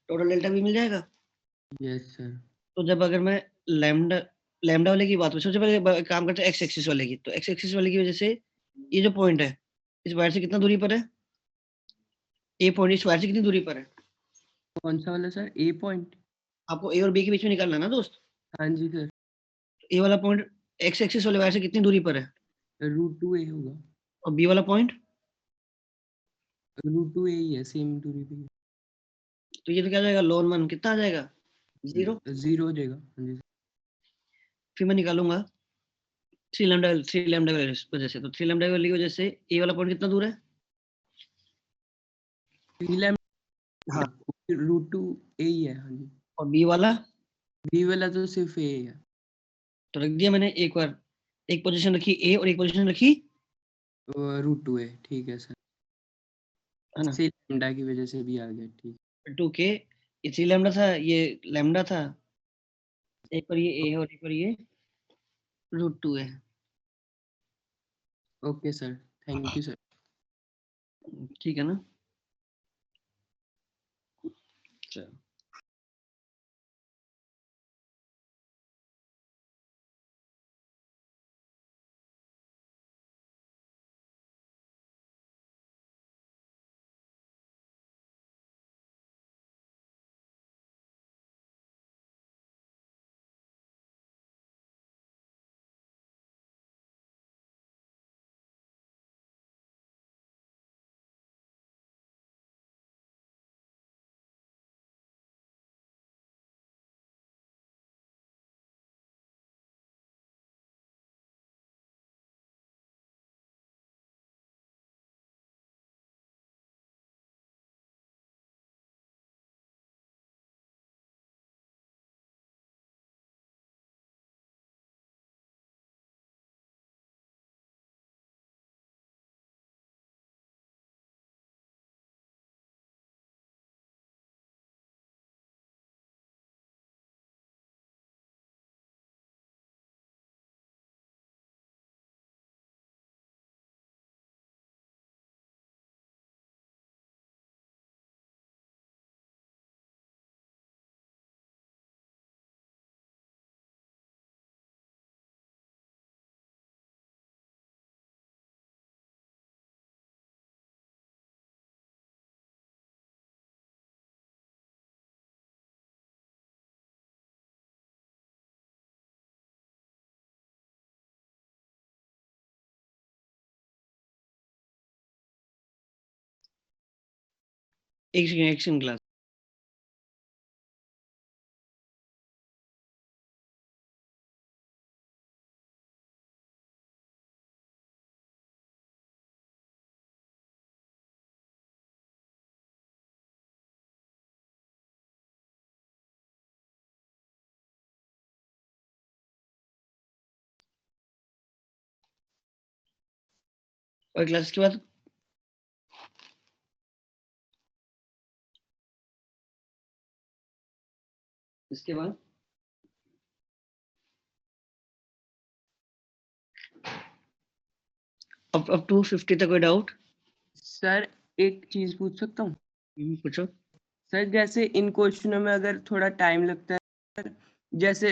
टोटल डेल्टा वी मिल जाएगा। Yes sir. तो जब अगर मैं लैम्डा लैम्डा वाले की बात करूं, सबसे पहले काम करते हैं एक्स एक्सिस वाले की, तो एक्स एक्सिस वाले की वजह से ये जो पॉइंट है इस वायर से कितना दूरी पर है? ए पॉइंट इस वायर से कितनी दूरी पर है? कौन सा वाला सर? ए पॉइंट? आपको ए और बी के बीच में निकालना है ना दोस्त। हाँ जी सर। ए वाला पॉइंट एक्स एक्सिस वाले वायर से कितनी दूरी पर है? √2a होगा। और बी वाला पॉइंट? √2a ही है, सेम दूरी पे। तो ये तो क्या आ जाएगा, ln 1 कितना आ जाएगा? 0। 0 हो जाएगा। हाँ जी। फिर मैं निकालूंगा 3 लैम्डा की वजह से, तो 3 लैम्डा की वजह से ए वाला पॉइंट कितना दूर है? 3 लैम्डा हाँ। √2a ही है। हाँ जी। और बी वाला? बी वाला तो सिर्फ a है। तो रख दिया मैंने, एक बार एक पोजीशन रखी ए और एक पोजीशन रखी √2a। ठीक है सर। है ना, से लैम्डा की वजह से भी आ गया। ठीक। 2 के, ये 3 लैम्डा था, ये लैम्डा था, एक पर ये ए है और एक पर ये √2 है। Okay sir, thank you sir. ठीक है ना? चलो। एक सेकंड क्लास। और क्लास के बाद इसके बाद अब 250 तक कोई डाउट? सर एक चीज पूछ सकता हूँ? पूछो। सर जैसे इन क्वेश्चनों में अगर थोड़ा टाइम लगता है, जैसे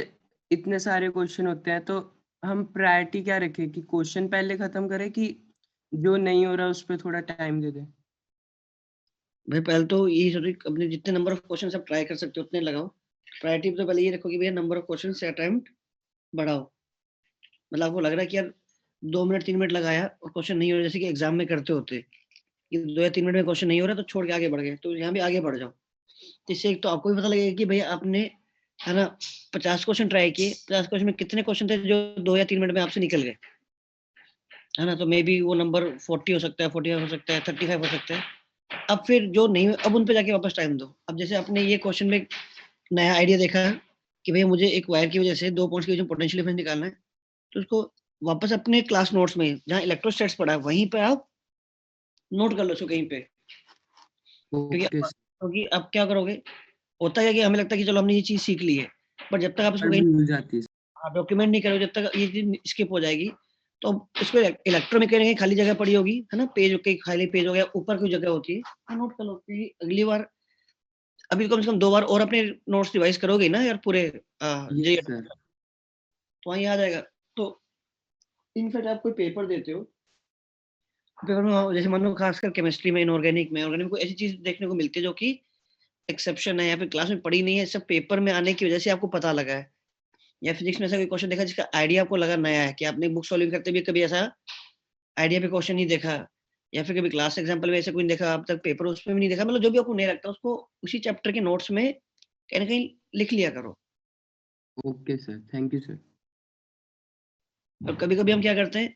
इतने सारे क्वेश्चन होते हैं, तो हम प्रायोरिटी क्या रखें कि क्वेश्चन पहले खत्म करें कि जो नहीं हो रहा उस पे थोड़ा टाइम दे दे। भाई पहले तो यही सोचो कि अपने जितने नंबर ऑफ क्वेश्चन आप ट्राई कर सकते हो उतने लगाओ। प्रायोरिटी तो पहले ये रखो कि भैया नंबर ऑफ क्वेश्चन से अटेम्प्ट बढ़ाओ। मतलब आपको लग रहा है कि यार 2 मिनट 3 मिनट लगाया और क्वेश्चन नहीं हो रहा, जैसे कि एग्जाम में करते होते कि 2 या 3 मिनट में क्वेश्चन नहीं हो रहा तो छोड़ के आगे बढ़ गए, तो यहाँ भी आगे बढ़ जाओ। इससे एक तो आपको भी पता लगेगा कि भैया आपने है ना 50 क्वेश्चन ट्राई किए, 50 क्वेश्चन में कितने क्वेश्चन थे जो 2 या 3 मिनट में आपसे निकल गए, है ना। तो मे बी वो नंबर 40 हो सकता है, 45 हो सकता है, 35 हो सकता है। अब फिर जो नहीं, अब उन पे जाके वापस टाइम दो। अब जैसे आपने ये क्वेश्चन में नया आइडिया देखा कि भैया मुझे एक वायर की वजह से 2 पॉइंट्स के बीच में पोटेंशियल डिफरेंस निकालना है, तो उसको वापस अपने क्लास नोट्स में जहाँ इलेक्ट्रोस्टैट्स पढ़ा है वहीं पे आप नोट कर लो उसको कहीं पे। क्योंकि आप क्या करोगे, होता है कि हमें लगता है कि चलो हमने ये चीज सीख ली है, पर जब तक आप इसको कहीं भूल जाती है। डॉक्यूमेंट नहीं करोगे, जब तक ये चीज स्किप हो जाएगी। तो इसको इलेक्ट्रोमैकेनिकल खाली जगह पड़ी होगी, है ना, पेज के खाली पेज हो गया, ऊपर कोई जगह होती है, नोट कर लो कि अगली बार अभी कम से कम 2 बार और अपने नोट्स रिवाइज करोगे ना यार पूरे यस सर। तो वहीं आ जाएगा। तो इनफैक्ट आप कोई पेपर देते हो, पेपर में जैसे मान लो खासकर केमिस्ट्री में, इनऑर्गेनिक में कोई ऐसी चीज देखने को मिलती है जो कि एक्सेप्शन है या फिर क्लास में पढ़ी नहीं है, सब पेपर में आने की वजह से आपको पता लगा है। या फिजिक्स में ऐसा कोई क्वेश्चन देखा जिसका आइडिया आपको लगा नया है, कि आपने बुक सॉल्विंग करते भी कभी ऐसा आइडिया पे क्वेश्चन नहीं देखा, या फिर कभी क्लास एग्जाम्पल में ऐसा कोई नहीं देखा, अब तक पेपर उसमें भी नहीं देखा, मतलब जो भी आपको नहीं लगता उसको उसी चैप्टर के नोट्स में कहीं ना कहीं लिख लिया करो। Okay sir, thank you sir. और कभी कभी हम क्या करते हैं,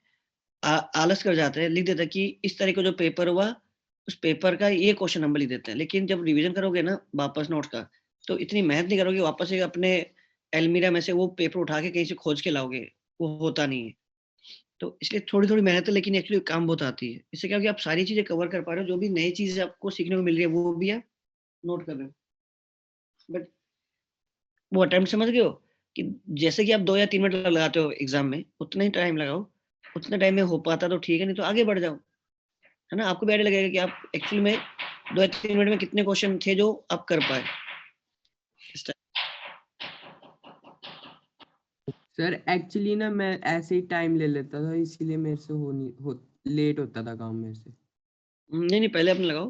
आलस कर जाते हैं, लिख देते हैं कि इस तरह का जो पेपर हुआ उस पेपर का ये क्वेश्चन नंबर लिख देते हैं, लेकिन जब रिवीजन करोगे ना वापस नोट्स का, तो इतनी मेहनत नहीं करोगे, वापस से अपने एलमीरा में से वो पेपर उठा के कहीं से खोज के लाओगे, वो होता नहीं है। तो इसलिए थोड़ी थोड़ी मेहनत है, लेकिन एक्चुअली काम बहुत आती है। इससे क्या होगी, आप सारी चीजें कवर कर पा रहे हो, जो भी नई चीज आपको सीखने को मिल रही है वो भी आप नोट कर रहे हो। बट वो अटेम्प्ट समझ गए हो कि जैसे कि आप 2 या 3 मिनट लगाते हो एग्जाम में, उतना ही टाइम लगाओ, उतने टाइम में हो पाता तो ठीक है, नहीं तो आगे बढ़ जाओ, है ना। आपको भी आइडिया लगेगा कि आप एक्चुअली में 2 या 3 मिनट में कितने क्वेश्चन थे जो आप कर पाए। सर एक्चुअली ना मैं ऐसे ही टाइम ले लेता था, इसीलिए मेरे से लेट होता था काम मेरे से। नहीं नहीं, पहले अपने लगाओ,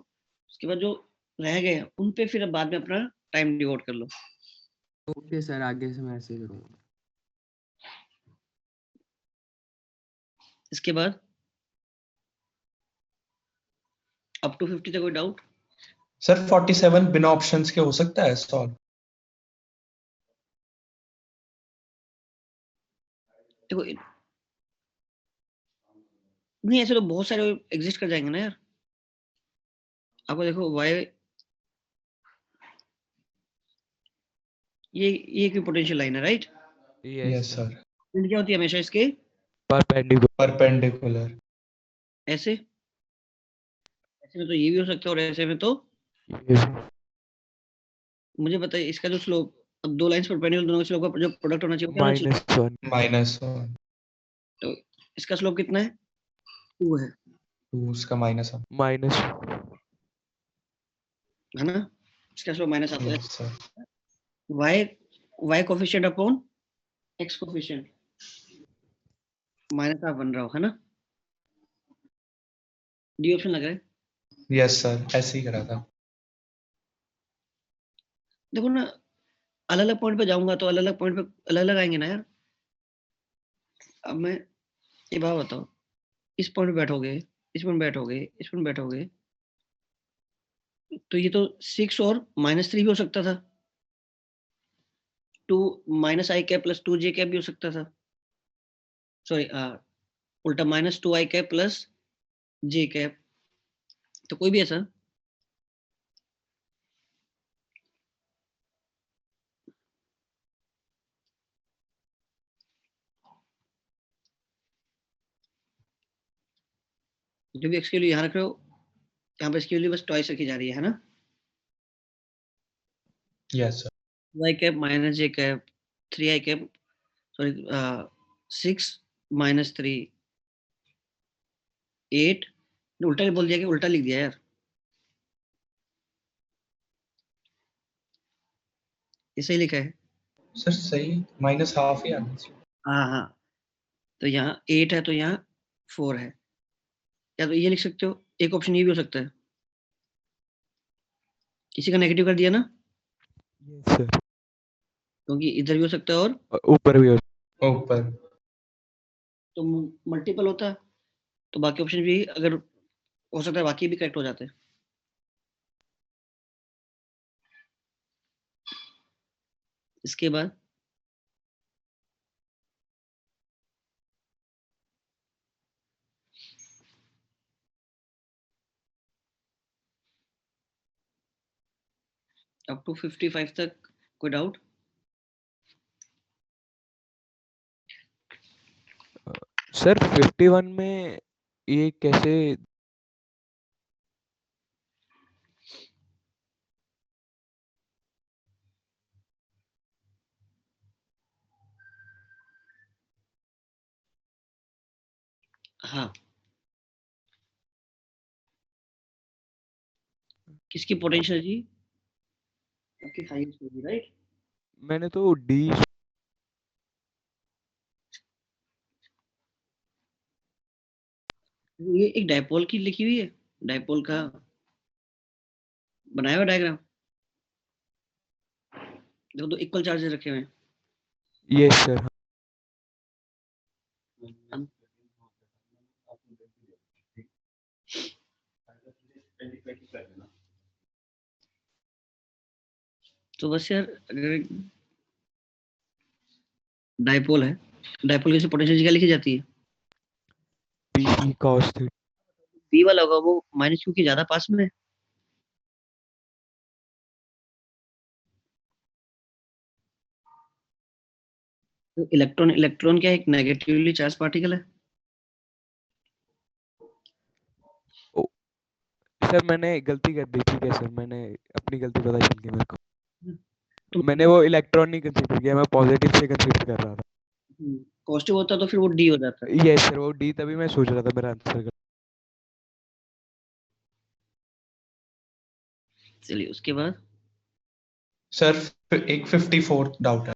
उसके बाद जो रह गए उन पे फिर बाद में अपना टाइम डिवोट कर लो। ओके सर, आगे से मैं ऐसे ही करूँगा। इसके बाद अप टू 50 तक कोई डाउट? सर 47 बिना ऑप्शंस के हो सकता है सॉल्व? देखो नहीं, ऐसे तो बहुत सारे एग्जिस्ट कर जाएंगे ना यार। आपको देखो वाई ये कोई पोटेंशियल लाइन है, राइट? Yes sir. क्या होती है हमेशा इसके परपेंडिकुलर। ऐसे ऐसे में तो ये भी हो सकता है, और ऐसे में तो मुझे बताइए इसका जो स्लोप, अब 2 लाइंस परपेंडिकुलर, दोनों के स्लोप का जो प्रोडक्ट होना चाहिए वो क्या होना चाहिए? -1। तो इसका स्लोप कितना है? 2 है, 2 उसका -1। है ना। इसका स्लोप माइनस आता है। Yes sir. y coefficient upon x coefficient minus आप बन रहा हो, है ना। डी ऑप्शन लगा है। यस सर, ऐसे ही करा था। देखो ना, अलग अलग पॉइंट पे जाऊंगा तो अलग अलग पॉइंट पे अलग अलग आएंगे ना यार। अब मैं ये बात बताओ, इस पॉइंट पे बैठोगे, इस पॉइंट बैठोगे, इस पॉइंट बैठोगे, तो ये तो 6 और -3 भी हो सकता था, 2 -i cap plus 2j cap भी हो सकता था, सॉरी उल्टा -2i cap plus j cap, तो कोई भी ऐसा। जो भी x के लिए यहाँ रख रहे हो, यहाँ पे इसके लिए बस ट्वाइस रखी जा रही है ना। Yes sir. y cap minus j cap 3i cap, sorry 6 -3 8, उल्टा बोल दिया कि उल्टा लिख दिया यार, इसे लिखा है। सर सही, -12 ही आना चाहिए। हाँ हाँ, तो यहाँ 8 है तो यहाँ 4 है, या तो ये लिख सकते हो, एक ऑप्शन ये भी हो सकता है, किसी का नेगेटिव कर दिया ना, यस सर। क्योंकि इधर भी हो सकता है और ऊपर भी हो। ऊपर। तो मल्टीपल होता है, तो बाकी ऑप्शन भी अगर हो सकता है बाकी भी करेक्ट हो जाते हैं। इसके बाद अप टू 55 तक कोई डाउट? सर 51 में ये कैसे? हाँ, किसकी पोटेंशियल जी? आपकी हाईएस्ट होगी, राइट? मैंने तो डी। ये एक डायपोल की लिखी हुई है, डायपोल का बनाया हुआ डायग्राम। देखो तो इक्वल चार्जेस रखे हुए हैं। Yes sir. तो बस यार, अगर डायपोल है, डायपोल की पोटेंशियल क्या लिखी जाती है? P cos theta. पी वाला होगा वो माइनस क्यू के ज्यादा पास में है। तो इलेक्ट्रॉन इलेक्ट्रॉन क्या एक नेगेटिवली चार्ज पार्टिकल है। सर मैंने गलती कर दी, ठीक है सर, मैंने अपनी गलती पता चल गई मेरे को। तो मैंने वो इलेक्ट्रॉन नहीं कंसीडर किया, मैं पॉजिटिव से कंसीडर कर रहा था। पॉजिटिव होता तो फिर वो डी हो जाता है। यस सर, वो डी, तभी मैं सोच रहा था मेरा आंसर। चलिए उसके बाद सर एक 54 डाउट है।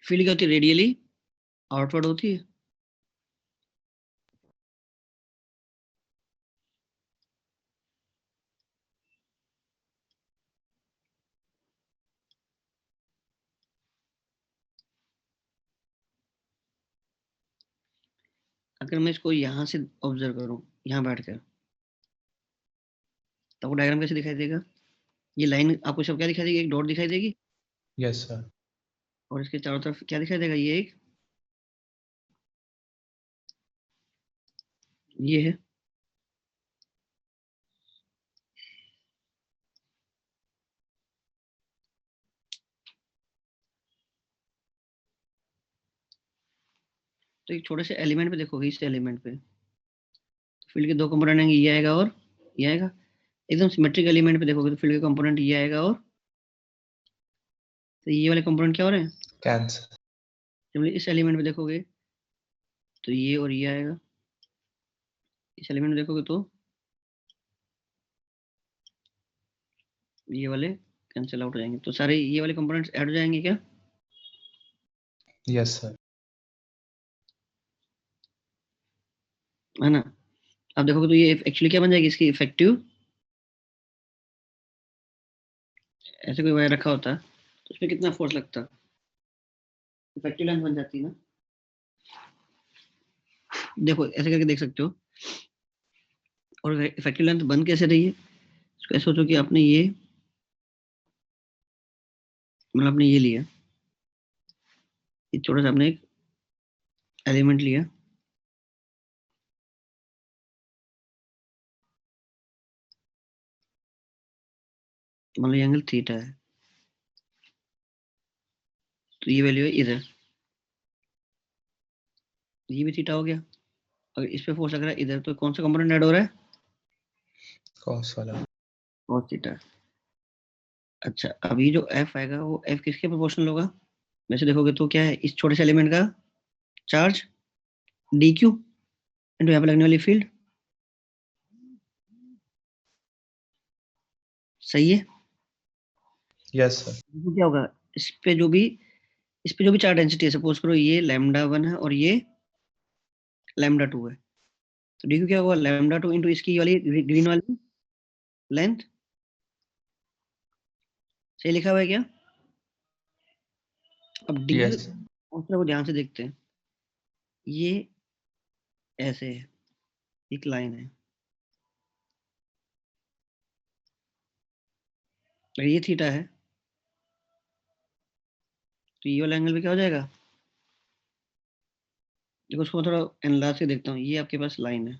फील्ड क्या होती है? रेडियली आउटवर्ड होती है। अगर मैं इसको यहाँ से ऑब्जर्व करूँ, यहाँ बैठ कर, तो वो डायग्राम कैसे दिखाई देगा? ये लाइन आपको सब क्या दिखाई देगी? एक डॉट दिखाई देगी, यस सर। और इसके चारों तरफ क्या दिखाई देगा? ये एक, ये है। तो एक छोटे से एलिमेंट पे देखोगे, इस एलिमेंट पे फील्ड के दो कंपोनेंट आएंगे, ये आएगा और ये आएगा। एकदम सिमेट्रिक एलिमेंट पे देखोगे तो फील्ड के कंपोनेंट ये आएगा और, तो ये वाले कंपोनेंट क्या हो रहे हैं? कैंसर। जब इस एलिमेंट पे देखोगे तो ये और ये आएगा, इस एलिमेंट में देखोगे तो ये वाले कैंसिल आउट हो जाएंगे, तो सारे ये वाले कंपोनेंट्स ऐड हो जाएंगे क्या? Yes sir. है ना? आप देखोगे तो ये एक्चुअली क्या बन जाएगी इसकी इफेक्टिव, ऐसे कोई वायर रखा होता तो उसमें कितना फोर्स लगता, इफेक्टिव लेंथ बन जाती है ना। देखो ऐसे करके देख सकते हो। और इफेक्टिव लेंथ बन कैसे रही है? इसको ऐसे सोचो कि आपने ये, मतलब आपने ये लिया, ये छोटा सा आपने एक एलिमेंट लिया, मतलब ये एंगल थीटा है, तो ये वैल्यू है इधर, ये भी थीटा हो गया। अगर इस पे फोर्स लग रहा है इधर, तो कौन सा कंपोनेंट ऐड हो रहा है? कॉस वाला। Cos theta. अच्छा, अभी जो एफ आएगा वो एफ किसके प्रोपोर्शनल होगा? वैसे देखोगे तो क्या है, इस छोटे से एलिमेंट का चार्ज डी क्यू इंटू यहाँ पे लगने वाली फील्ड सही है? Yes sir. तो क्या होगा, इस पे जो भी चार डेंसिटी है, सपोज करो ये λ1 है और ये λ2 है, तो डी क्या होगा, λ2 इंटू इसकी वाली ग्रीन वाली लेंथ। सही लिखा हुआ है क्या? अब डीएल यस को ध्यान से देखते हैं, ये ऐसे है, एक लाइन है, अगर ये थीटा है तो ये वाला एंगल भी क्या हो जाएगा, देखो उसको मैं थोड़ा एनलार्ज से देखता हूँ, ये आपके पास लाइन है,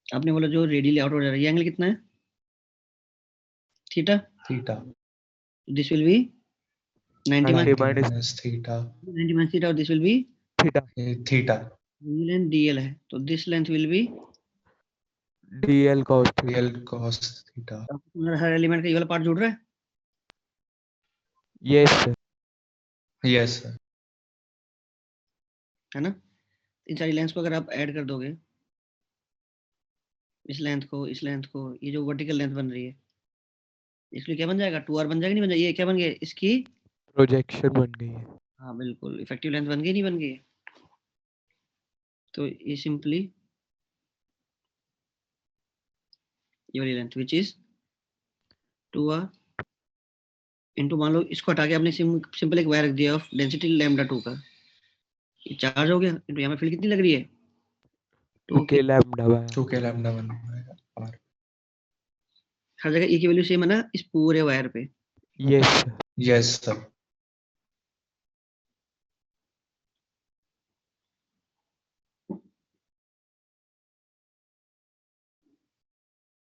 आपने बोला जो रेडियली आउट हो जा रहा है, ये एंगल कितना है, theta, theta this will be 90 90 minus minus theta theta और this will be theta. Theta length DL है, तो this length will be, DL cos theta. Real cos theta. हर एलिमेंट का ये वाला पार्ट जुड़ रहा है, Yes, sir. Yes sir. है ना? इन सारी लेंथ को अगर आप ऐड कर दोगे, इस लेंथ को, ये जो वर्टिकल लेंथ बन रही है, इसलिए क्या बन जाएगा, 2r बन जाएगा, नहीं बन जाएगा, ये क्या बन गया, इसकी, Projection बन गई है. हाँ बिल्कुल, इफेक्टिव लेंथ बन गई, नहीं बन गई? तो ये सिंपली ये वाली length which is 2r into, मान लो इसको हटा के आपने सिंपल एक वायर रख दिया ऑफ डेंसिटी λ2 का, ये चार्ज हो गया, इंटू यहाँ पे फील्ड कितनी लग रही है, 2k lambda by r. 2k lambda बन जाएगा और हर जगह E की वैल्यू सेम है ना इस पूरे वायर पे, Yes, sir. Yes sir.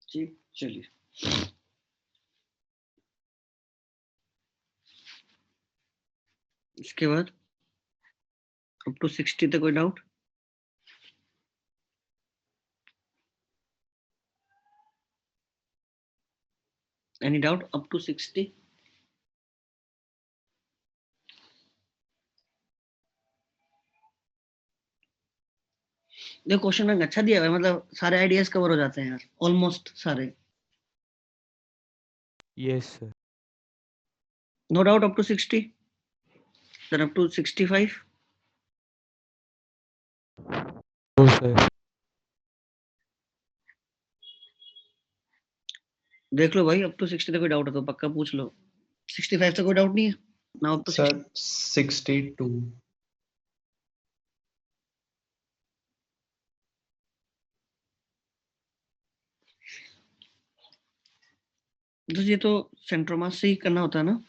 ठीक, चलिए इसके बाद अप टू 60 तक कोई doubt? Any doubt up to 60? देखो क्वेश्चन बैंक अच्छा दिया हुआ है, मतलब सारे आइडियाज कवर हो जाते हैं यार, ऑलमोस्ट सारे। Yes, sir. No doubt up to 60, then up to 65? No, sir. देख लो भाई, अप टू 60 तक कोई डाउट है तो पक्का पूछ लो, 65 तक कोई डाउट नहीं है ना? अप टू सर 62 तो ये तो सेंट्रोमास से ही करना होता है ना?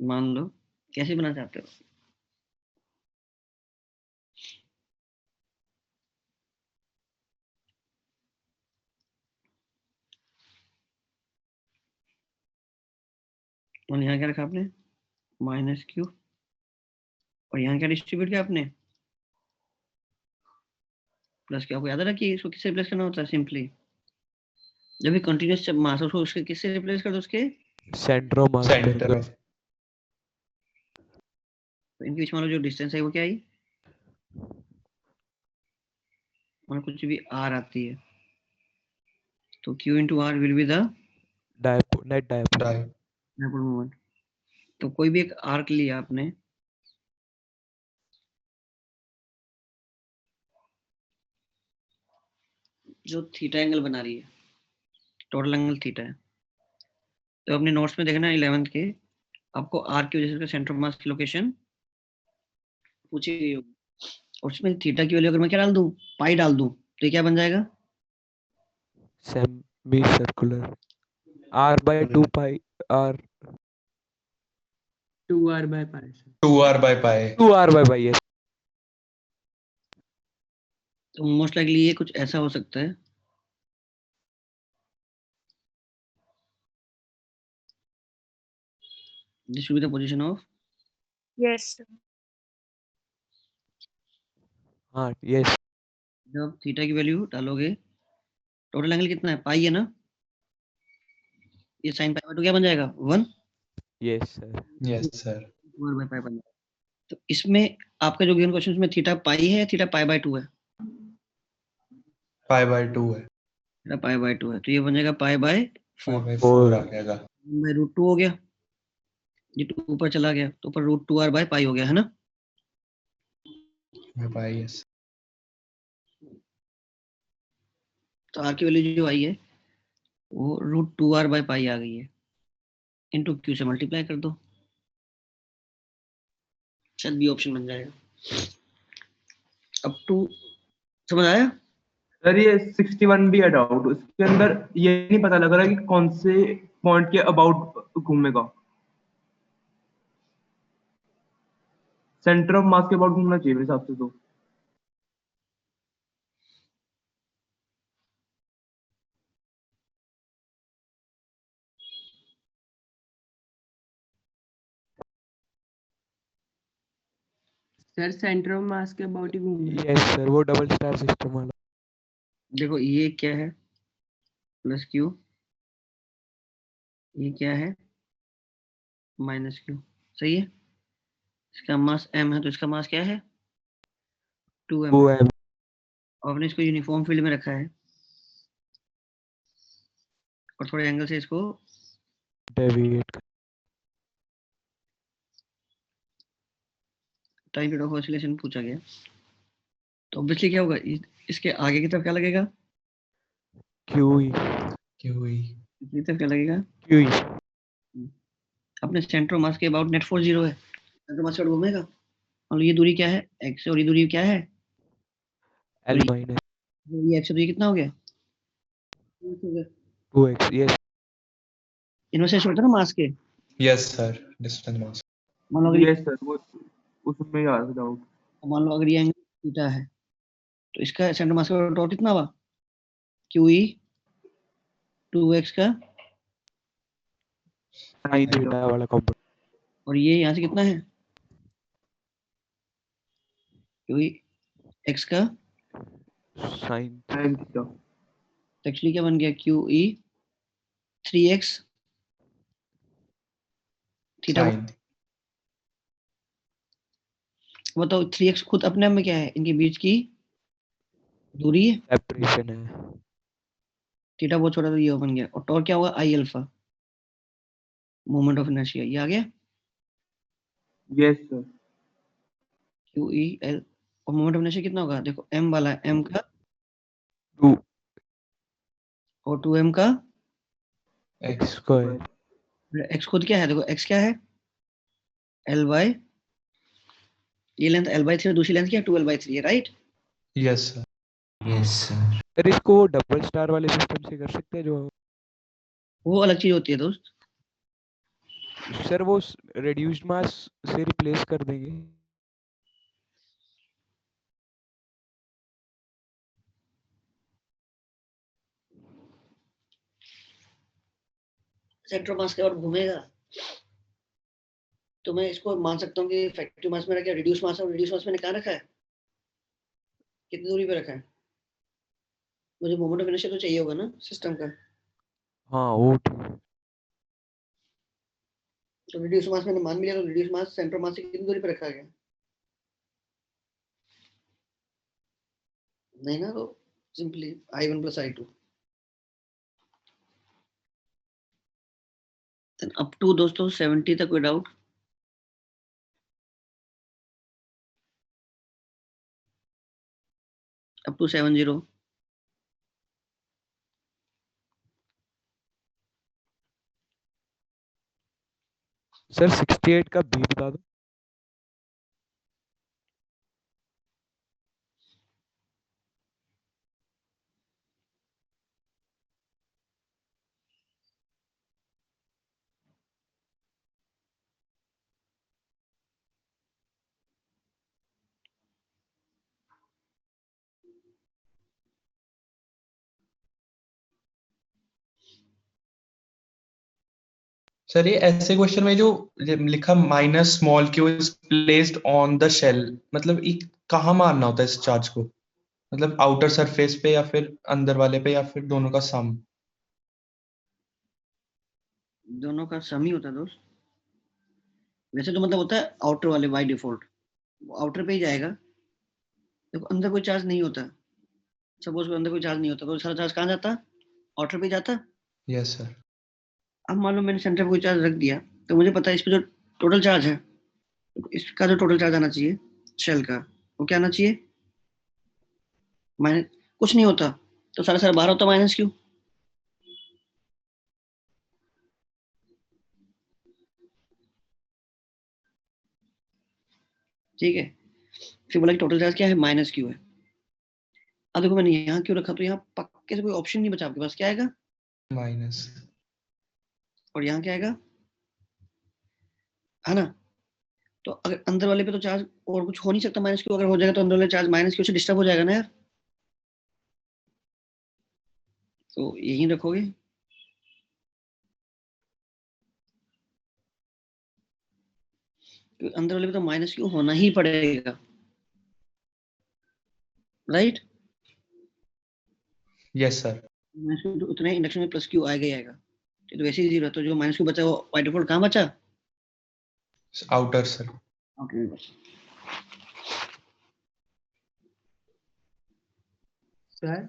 मान लो, कैसे बना चाहते हो? और यहाँ क्या रखा आपने, माइनस क्यू, और यहाँ क्या डिस्ट्रीब्यूट किया आपने, प्लस क्या? आपको याद है ना कि इसको किससे रिप्लेस करना होता है, सिंपली जब भी कंटिन्यूअस मास उसको उसके किससे रिप्लेस कर दो, उसके Center of mass per centre gram. Of तो इनके बीच मान लो जो डिस्टेंस है वो क्या आई, मान कुछ भी r आती है, तो q into R will be the Net dipole. Dipole moment. तो कोई भी एक आर्क लिया आपने, जो थीटा एंगल बना रही है, टोटल एंगल थीटा है, तो अपने नोट्स में देखना 11th के, आपको आर्क की वजह से सेंटर ऑफ मास की लोकेशन पूछी गई होगी, और उसमें थीटा की वैल्यू अगर मैं क्या डाल दूं, पाई डाल दूं, तो ये क्या बन जाएगा, Semicircular. R by 2 pi r 2r by pi sir. 2r by pi 2r by pi. Yes. तो मोस्ट लाइकली ये कुछ ऐसा हो सकता है, this will be the position of, Yes. हाँ. Yes. जब थीटा की वैल्यू डालोगे, टोटल एंगल कितना है, पाई है ना, ये साइन पाई बाय 2 क्या बन जाएगा, 1, yes sir. Yes sir. 2r/π बन जाएगा। तो इसमें आपका जो गिवन क्वेश्चन में थीटा पाई है, थीटा π/2 है, π/2 है, थीटा π/2 है, तो ये बन जाएगा π/4 π/4 आ जाएगा। √2 हो गया, ये 2 ऊपर चला गया तो ऊपर √2r/π हो गया, है ना। भाई यस। तो r की वैल्यू जो आई है वो √2r/π आ गई है, इनटू q से मल्टीप्लाई कर दो, शायद बी ऑप्शन बन जाएगा। अब टू समझ आया। सर ये 61 भी है डाउट, उसके अंदर ये नहीं पता लग रहा कि कौन से पॉइंट के अबाउट घूमेगा। सेंटर ऑफ मास के अबाउट घूमना चाहिए मेरे हिसाब से तो। सर सेंटर ऑफ मास के अबाउट ही घूमना है। यस सर, वो डबल स्टार सिस्टम वाला। देखो ये क्या है, प्लस क्यू, ये क्या है माइनस क्यू, सही है। इसका मास m है तो इसका मास क्या है 2m। 2m और आपने इसको यूनिफॉर्म फील्ड में रखा है और थोड़े एंगल से इसको deviate. Time period of oscillation पूछा गया, तो ऑब्वियसली क्या होगा, इसके आगे की तरफ क्या लगेगा, QE इसकी तरफ क्या लगेगा। QE अपने सेंटर मास के अबाउट नेट फोर्स 0 है, सेंटर मास से घूमेगा। और ये दूरी क्या है x, और ये दूरी क्या है L माइनस ये x, दूरी कितना हो गया 2x। यस इनमें से होता है ना मास के। यस सर, डिस्टेंस मास। मान लो ये सर वो उसमें ही आ रहा था डाउट। मान लो अगर ये एंगल थीटा है तो इसका सेंटर मास का डॉट कितना हुआ QE 2x का, साइन थीटा वाला कॉम्पोनेंट। और ये यहाँ से कितना है QE x का, साइन टाइम थीटा। तो एक्चुअली क्या बन गया QE 3x थीटा। साइन बताओ 3x खुद अपने आप में क्या है, इनके बीच की दूरी है, सेपरेशन है। थीटा बहुत छोटा तो ये बन गया, और टॉर्क क्या हुआ I alpha, moment of inertia, ये आ गया यस सर। QE L, और मोमेंट ऑफ इनर्शिया कितना होगा, देखो m वाला है, m का 2 और 2m का, x स्क्वायर। x खुद क्या है, देखो x क्या है L बाय, ये लेंथ L/3 और दूसरी लेंथ क्या है 2L/3 है, right. Yes sir. Yes sir. Sir इसको डबल स्टार वाले सिस्टम से कर सकते हैं जो। वो अलग चीज होती है दोस्त। सर वो रिड्यूस्ड मास से रिप्लेस कर देंगे। सेंटर मास के और घूमेगा तो मैं इसको मान सकता हूँ कि इफेक्टिव मास मेरा क्या रिड्यूस मास है, और रिड्यूस मास मैंने कहाँ रखा है, कितनी दूरी पे रखा है, मुझे मोमेंट ऑफ इनर्शिया तो चाहिए होगा ना सिस्टम का, हाँ वो ठीक है। तो रिड्यूस मास मैंने मान लिया, तो रिड्यूस मास सेंटर मास से कितनी दूरी पे रखा गया, नहीं ना, तो simply I1 + I2। Up to दोस्तों 70 तक कोई डाउट, अप टू 70। सर 68 का बी बता दो। सर ये ऐसे क्वेश्चन में जो लिखा minus small Q is placed on the shell, मतलब कहाँ मारना होता है इस चार्ज को, मतलब आउटर सरफेस पे या फिर अंदर वाले पे या फिर दोनों का सम। दोनों का सम ही होता है दोस्त। वैसे तो मतलब होता है आउटर वाले बाय डिफॉल्ट, वो आउटर पे ही जाएगा। देखो अंदर कोई चार्ज नहीं होता, सपोज अंदर कोई चार्ज नहीं होता तो सारा चार्ज कहाँ जाता? आउटर पे जाता। Yes sir. अब मान लो मैंने सेंटर पे कोई चार्ज रख दिया, तो मुझे पता है इस पे जो टोटल चार्ज है, इसका जो टोटल चार्ज आना चाहिए शेल का, वो क्या आना चाहिए? माइनस, कुछ नहीं होता तो सारा सारा बाहर होता, माइनस क्यू। ठीक है, फिर बोला कि टोटल चार्ज क्या है? माइनस क्यू है। अब देखो मैंने यहाँ क्यों रखा, तो यहाँ पक्के से कोई ऑप्शन नहीं बचा आपके पास, क्या आएगा? माइनस। और यहाँ क्या आएगा, है ना? तो अगर अंदर वाले पे तो चार्ज और कुछ हो नहीं सकता माइनस क्यू, अगर हो जाएगा तो अंदर वाले चार्ज माइनस क्यू से डिस्टर्ब हो जाएगा ना यार। तो यही रखोगे। तो अंदर वाले पे तो माइनस क्यू होना ही पड़ेगा, right? Yes sir. Minus Q तो उतना ही इंडक्शन में प्लस क्यू आएगा ही आएगा। तो वैसे ही जीरो, तो जो माइनस क्यू बचा वो बाय डिफॉल्ट कहाँ बचा? Outer sir. ओके, सर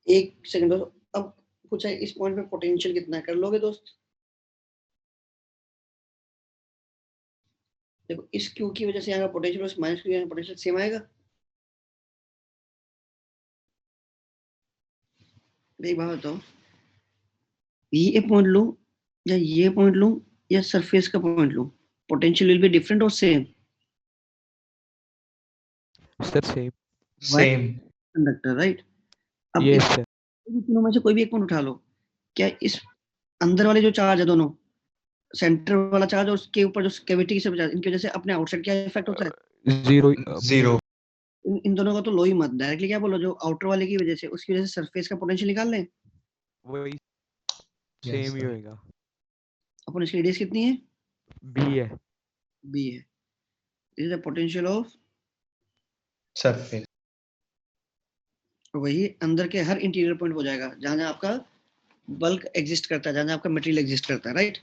एक सेकंड। अब पूछा है इस पॉइंट पे पोटेंशियल कितना है, कर लोगे दोस्त? देखो इस क्यू की वजह से यहाँ का पोटेंशियल और माइनस क्यू यहाँ पोटेंशियल सेम आएगा। एक बात बताओ, ये पॉइंट लूं या ये पॉइंट लूं या सरफेस का पॉइंट लूं, पोटेंशियल विल बी डिफरेंट और same? Sir same. Same. Conductor, right? अब यस इस सर। तीनों में से कोई भी एक पॉइंट उठा लो, क्या इस अंदर वाले जो चार्ज है दोनों, सेंटर वाला चार्ज और उसके ऊपर जो कैविटी की सब चार्ज, इनकी वजह से अपने आउटसाइड क्या इफेक्ट होता है? जीरो। जीरो। इन दोनों का तो लो ही मत, डायरेक्टली क्या बोलो, जो आउटर वाले की वजह से, उसकी वजह से सरफेस का पोटेंशियल निकाल लें। वही Yes, सेम ही sir. होएगा। अपन इसकी रेडियस कितनी है? बी है। बी है। This is the potential of surface. वही अंदर के हर इंटीरियर पॉइंट हो जाएगा जहां जहां आपका बल्क एग्जिस्ट करता है, जहां जहां आपका मटेरियल एग्जिस्ट करता है, राइट?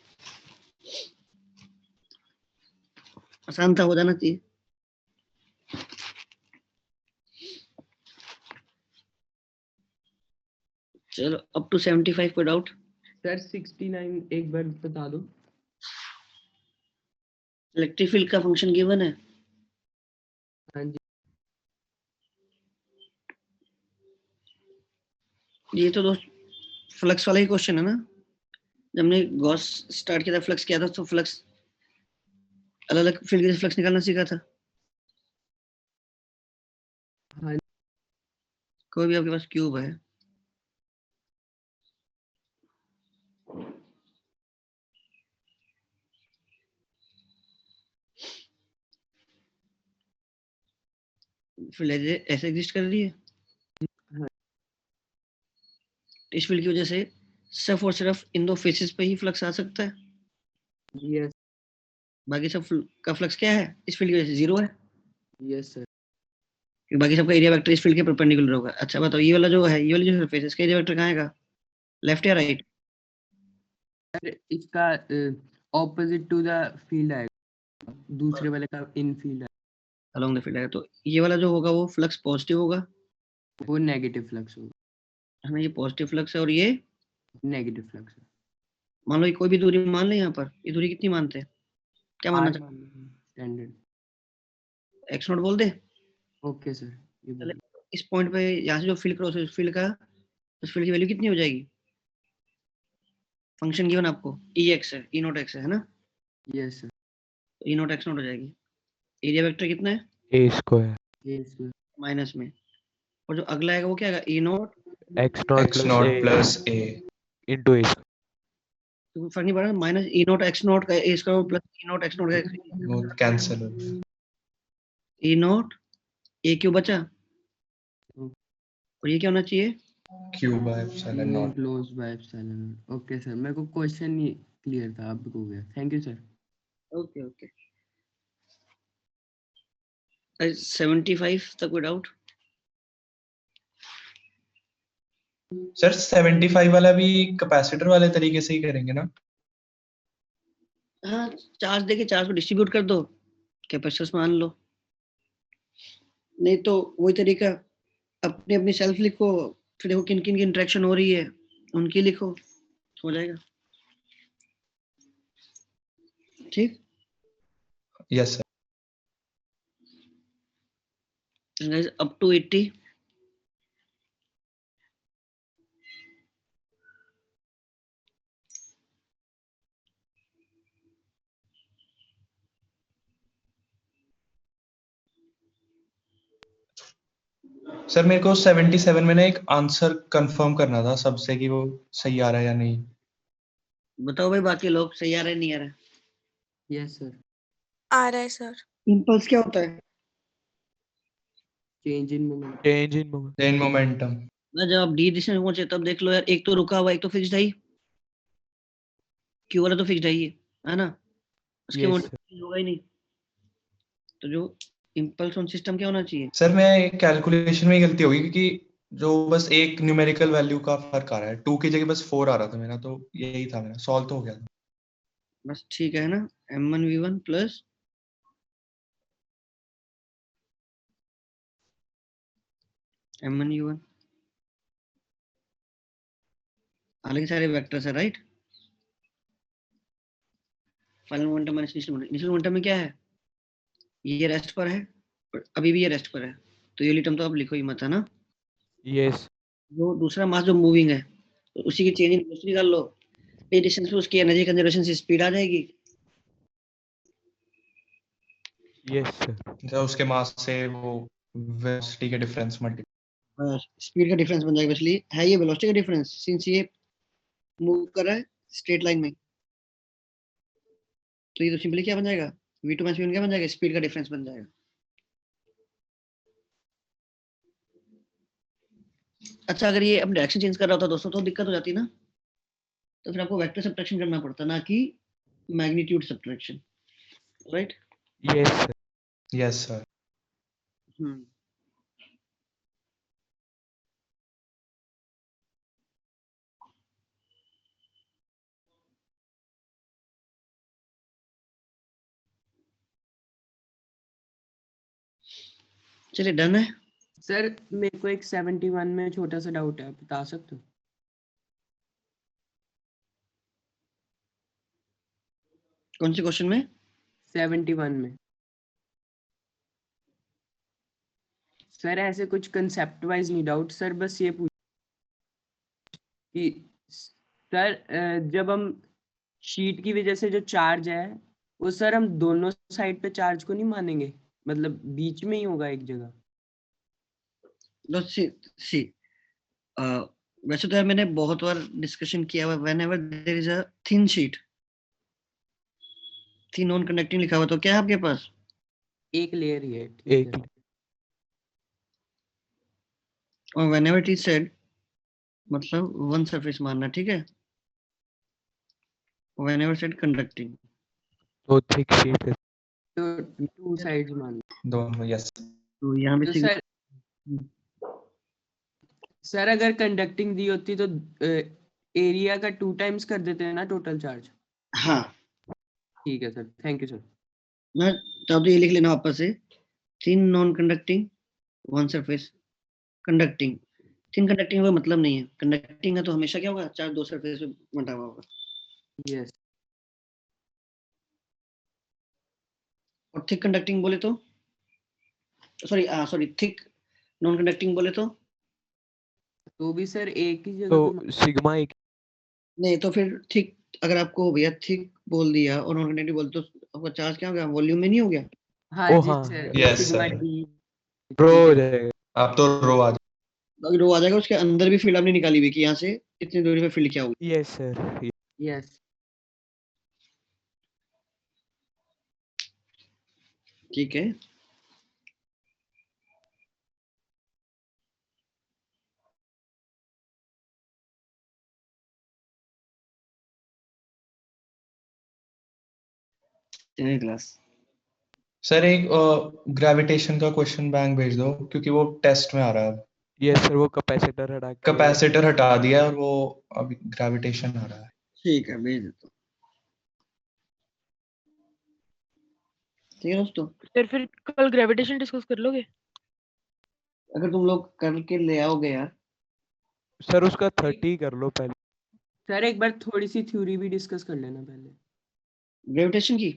आसान था, हो जाना चाहिए। चलो अप टू 75 कोई डाउट? सर 69 एक बार बता दो। इलेक्ट्रिक फील्ड का फंक्शन गिवन है। हाँ जी। ये तो दोस्त फ्लक्स वाला ही क्वेश्चन है ना, जब हमने गॉस स्टार्ट किया था, फ्लक्स किया था, तो फ्लक्स अलग अलग फील्ड के फ्लक्स निकालना सीखा था। हाँ कोई भी आपके पास क्यूब है, फील्ड ऐसे एग्जिस्ट कर रही है, हाँ इस फील्ड की वजह से सिर्फ और सिर्फ इन दो फेसेस पे ही फ्लक्स आ सकता है। यस बाकी सब का फ्लक्स क्या है, इस फील्ड की वजह से जीरो है, यस सर। क्योंकि बाकी सबका एरिया वेक्टर इस फील्ड के परपेंडिकुलर होगा। अच्छा बताओ, ये वाला जो है, ये वाली जो सरफेस है, इसका एरिया वेक्टर कहाँ आएगा, लेफ्ट या राइट? सर इसका ऑपोजिट टू द फील्ड आएगा, दूसरे वाले का इन फील्ड है, अलोंग द फील्ड आएगा। तो ये वाला जो होगा वो फ्लक्स पॉजिटिव होगा, वो नेगेटिव फ्लक्स होगा। है ना? ये पॉजिटिव फ्लक्स है और ये नेगेटिव फ्लक्स है। मान लो ये कोई भी दूरी मान ले, यहाँ पर ये दूरी कितनी मानते हैं, क्या मानना आर चाहिए? स्टैंडर्ड। एक्स नॉट बोल दे। ओके सर, ये चले, बोलो। इस पॉइंट पे यहाँ से जो फील्ड क्रॉस है, उस फील्ड का, उस फील्ड की वैल्यू कितनी हो जाएगी? फंक्शन गिवन आपको ई एक्स है, ई नॉट एक्स है ना? Yes sir. E naught x naught हो जाएगी। एरिया वेक्टर कितना है? A square yes sir. Minus में, और जो अगला आएगा वो क्या आएगा, E naught x naught x naught plus A into A. तो फर्क नहीं पड़ा, minus E naught x naught का A square plus E naught x naught का वो कैंसिल हो गया। ई नॉट ए क्यू बचा, और ये क्या होना चाहिए? Q by epsilon not. Close by epsilon. Okay sir, मेरे को क्वेश्चन नहीं क्लियर था, अब हो गया। Thank you sir. Okay okay. 75 तक कोई डाउट? सर 75 वाला भी कैपेसिटर वाले तरीके से ही करेंगे ना? हाँ, चार्ज देके चार्ज को डिस्ट्रीब्यूट कर दो, कैपेसिटर्स मान लो। नहीं तो वही तरीका, अपनी अपनी सेल्फ लिखो, फिर देखो किन किन की इंटरेक्शन हो रही है, उनकी लिखो, हो जाएगा। ठीक, yes sir. Guys up to 80। Sir मेरे को 77 में ना एक आंसर कंफर्म करना था सबसे कि वो सही आ रहा है या नहीं। बताओ भाई बाकी लोग सही आ रहे नहीं आ रहे? Yes sir. आ रहा है सर। इम्पल्स क्या होता है? Change in moment. Change in moment. In momentum. ना जब आप डी दिशा में पहुंचे तब देख लो यार, एक तो रुका हुआ, एक तो फिक्स्ड है ही। क्यू वाला तो फिक्स्ड है ही है ना, उसके यस मोमेंट होगा ही नहीं। तो जो इम्पल्स ऑन सिस्टम क्या होना चाहिए? सर मैं कैलकुलेशन में ही गलती होगी क्योंकि जो बस एक न्यूमेरिकल वैल्यू का फर्क आ रहा है, 2 की जगह बस 4 आ रहा था मेरा, तो यही था मेरा, सॉल्व तो हो गया था। बस ठीक है ना, m1v1 प्लस m1u1, अलग सारे वेक्टर्स है right. Final momentum minus initial momentum में क्या है, ये रेस्ट पर है और अभी भी ये रेस्ट पर है, तो ये टर्म तो आप लिखो ही मत है ना। यस जो दूसरा मास जो मूविंग है, तो उसी की चेंज इन वेलोसिटी निकाल लो, ये डिस्टेंस पे उसकी एनर्जी कंजर्वेशन से स्पीड आ जाएगी। Yes sir. तो उसके मास से वो वेलोसिटी के डिफरेंस मल्टी। स्पीड का डिफरेंस बन जाएगा, इसलिए है ये वेलोसिटी का डिफरेंस, सिंस ये मूव कर रहा है स्ट्रेट लाइन में, तो ये तो सिंपली क्या बन जाएगा, v2 माइनस v1 क्या बन जाएगा, स्पीड का डिफरेंस बन जाएगा। अच्छा अगर ये अब डायरेक्शन चेंज कर रहा होता दोस्तों तो दिक्कत हो जाती ना, तो फिर आपको वेक्टर सब्ट्रैक्शन करना पड़ता ना कि magnitude subtraction, right. Yes sir. Yes sir. चलिए डन है। सर मेरे को एक 71 में छोटा सा डाउट है, आप बता सकते हो? कौन से क्वेश्चन में? 71 में सर ऐसे कुछ कंसेप्ट वाइज नहीं डाउट सर, बस ये पूछ कि सर जब हम शीट की वजह से जो चार्ज है वो सर हम दोनों साइड पे चार्ज को नहीं मानेंगे, मतलब बीच में ही होगा एक जगह? लो सी वैसे तो यार मैंने बहुत बार डिस्कशन किया हुआ, whenever there is a thin sheet, thin non conducting लिखा हुआ, तो क्या है आपके पास? एक लेयर ही है, ठीक एक है। और व्हेनेवर इट इज सेड मतलब वन सरफेस मानना, ठीक है। व्हेनेवर सेड कंडक्टिंग, तो थिक शीट है। तो टू साइड्स मान लो। दोनों यस। तो यहाँ भी तो सिग्मा सर अगर कंडक्टिंग दी होती तो एरिया का 2 टाइम्स कर देते हैं ना टोटल चार्ज। हाँ, ठीक है सर, थैंक यू सर। मैं तब तो ये लिख लेना वापस से, thin non conducting one surface conducting. Thin conducting का मतलब नहीं है, कंडक्टिंग है तो हमेशा क्या होगा, चार्ज दो सरफेस पे बंटा हुआ होगा। यस और थिक कंडक्टिंग बोले तो, सॉरी थिक नॉन कंडक्टिंग बोले तो भी सर एक ही जगह पे तो सिग्मा एक। नहीं, तो फिर थिक अगर आपको भैया थिक बोल दिया और नॉन कंडक्टिंग बोल तो आपका चार्ज क्या हो गया, वॉल्यूम में नहीं हो गया। हाँ ओ जी हाँ sir, Yes, sigma sir. D. Draw ठीक हो है जाएगा। अब तो रो आ बाकी रो आ जाएगा, उसके अंदर भी फील्ड आपने निकाली हुई कि यहाँ से इतनी दूरी पे फील्ड क्या होगी। Yes sir. यस ठीक है, क्लास। सर एक ग्रेविटेशन का क्वेश्चन बैंक भेज दो क्योंकि वो टेस्ट में आ रहा है अब। यस सर, वो कैपेसिटर हटा के कैपेसिटर हटा दिया और वो अभी ग्रेविटेशन आ रहा है। ठीक है, भेज देता हूँ। ठीक है दोस्तों, सर फिर कल ग्रेविटेशन डिस्कस कर लोगे? अगर तुम लोग करके ले आओगे यार। सर उसका 30 कर लो पहले। सर एक बार थोड़ी सी थ्योरी भी डिस्कस कर लेना पहले। ग्रेविटेशन की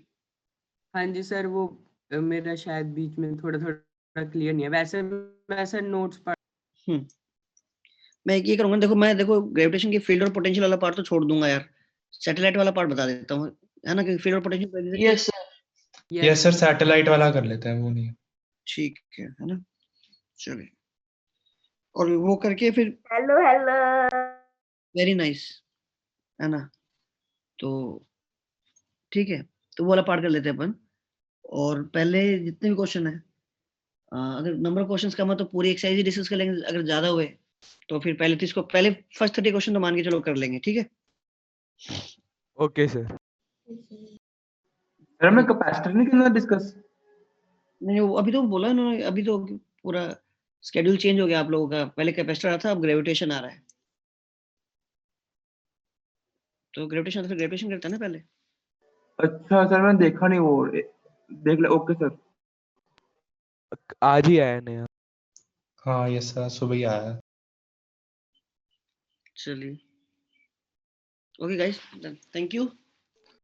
हाँ जी सर, वो मेरा शायद बीच में थोड़ा थोड़ा क्लियर नहीं है, वैसे मैं सर नोट्स पढ़। मैं ये करूंगा, देखो मैं देखो ग्रेविटेशन की फील्ड और पोटेंशियल वाला पार्ट तो छोड़ दूंगा यार, सैटेलाइट वाला पार्ट बता देता हूँ, है ना, क्योंकि फील्ड और potential yes yes sir, satellite वाला कर लेते हैं, वो नहीं है। ठीक है ना, चलिए, और वो करके फिर हेलो हेलो। वेरी नाइस, है ना, तो ठीक है, तो वो वाला पार्ट कर लेते हैं अपन। और पहले जितने भी क्वेश्चन है, अगर नंबर ऑफ क्वेश्चंस कम है तो पूरी एक्सरसाइज ही डिस्कस कर लेंगे, अगर ज्यादा हुए तो फिर पहले 30 को पहले फर्स्ट 30 क्वेश्चन तो मान के चलो कर लेंगे, ठीक है। Okay sir. सर मैं कैपेसिटर नहीं करना डिस्कस। नहीं वो अभी तो बोला उन्होंने, अभी तो पूरा स्केड्यूल चेंज हो गया आप लोगों का, पहले कैपेसिटर आता था, अब ग्रेविटेशन आ रहा है, तो ग्रेविटेशन तो फिर ग्रेविटेशन करता है ना पहले। अच्छा सर मैंने देखा नहीं वो, देख ले। Okay sir. आज ही आया नया। हाँ यस सर, सुबह ही आया है। चलिए, ओके गाइस, थैंक यू।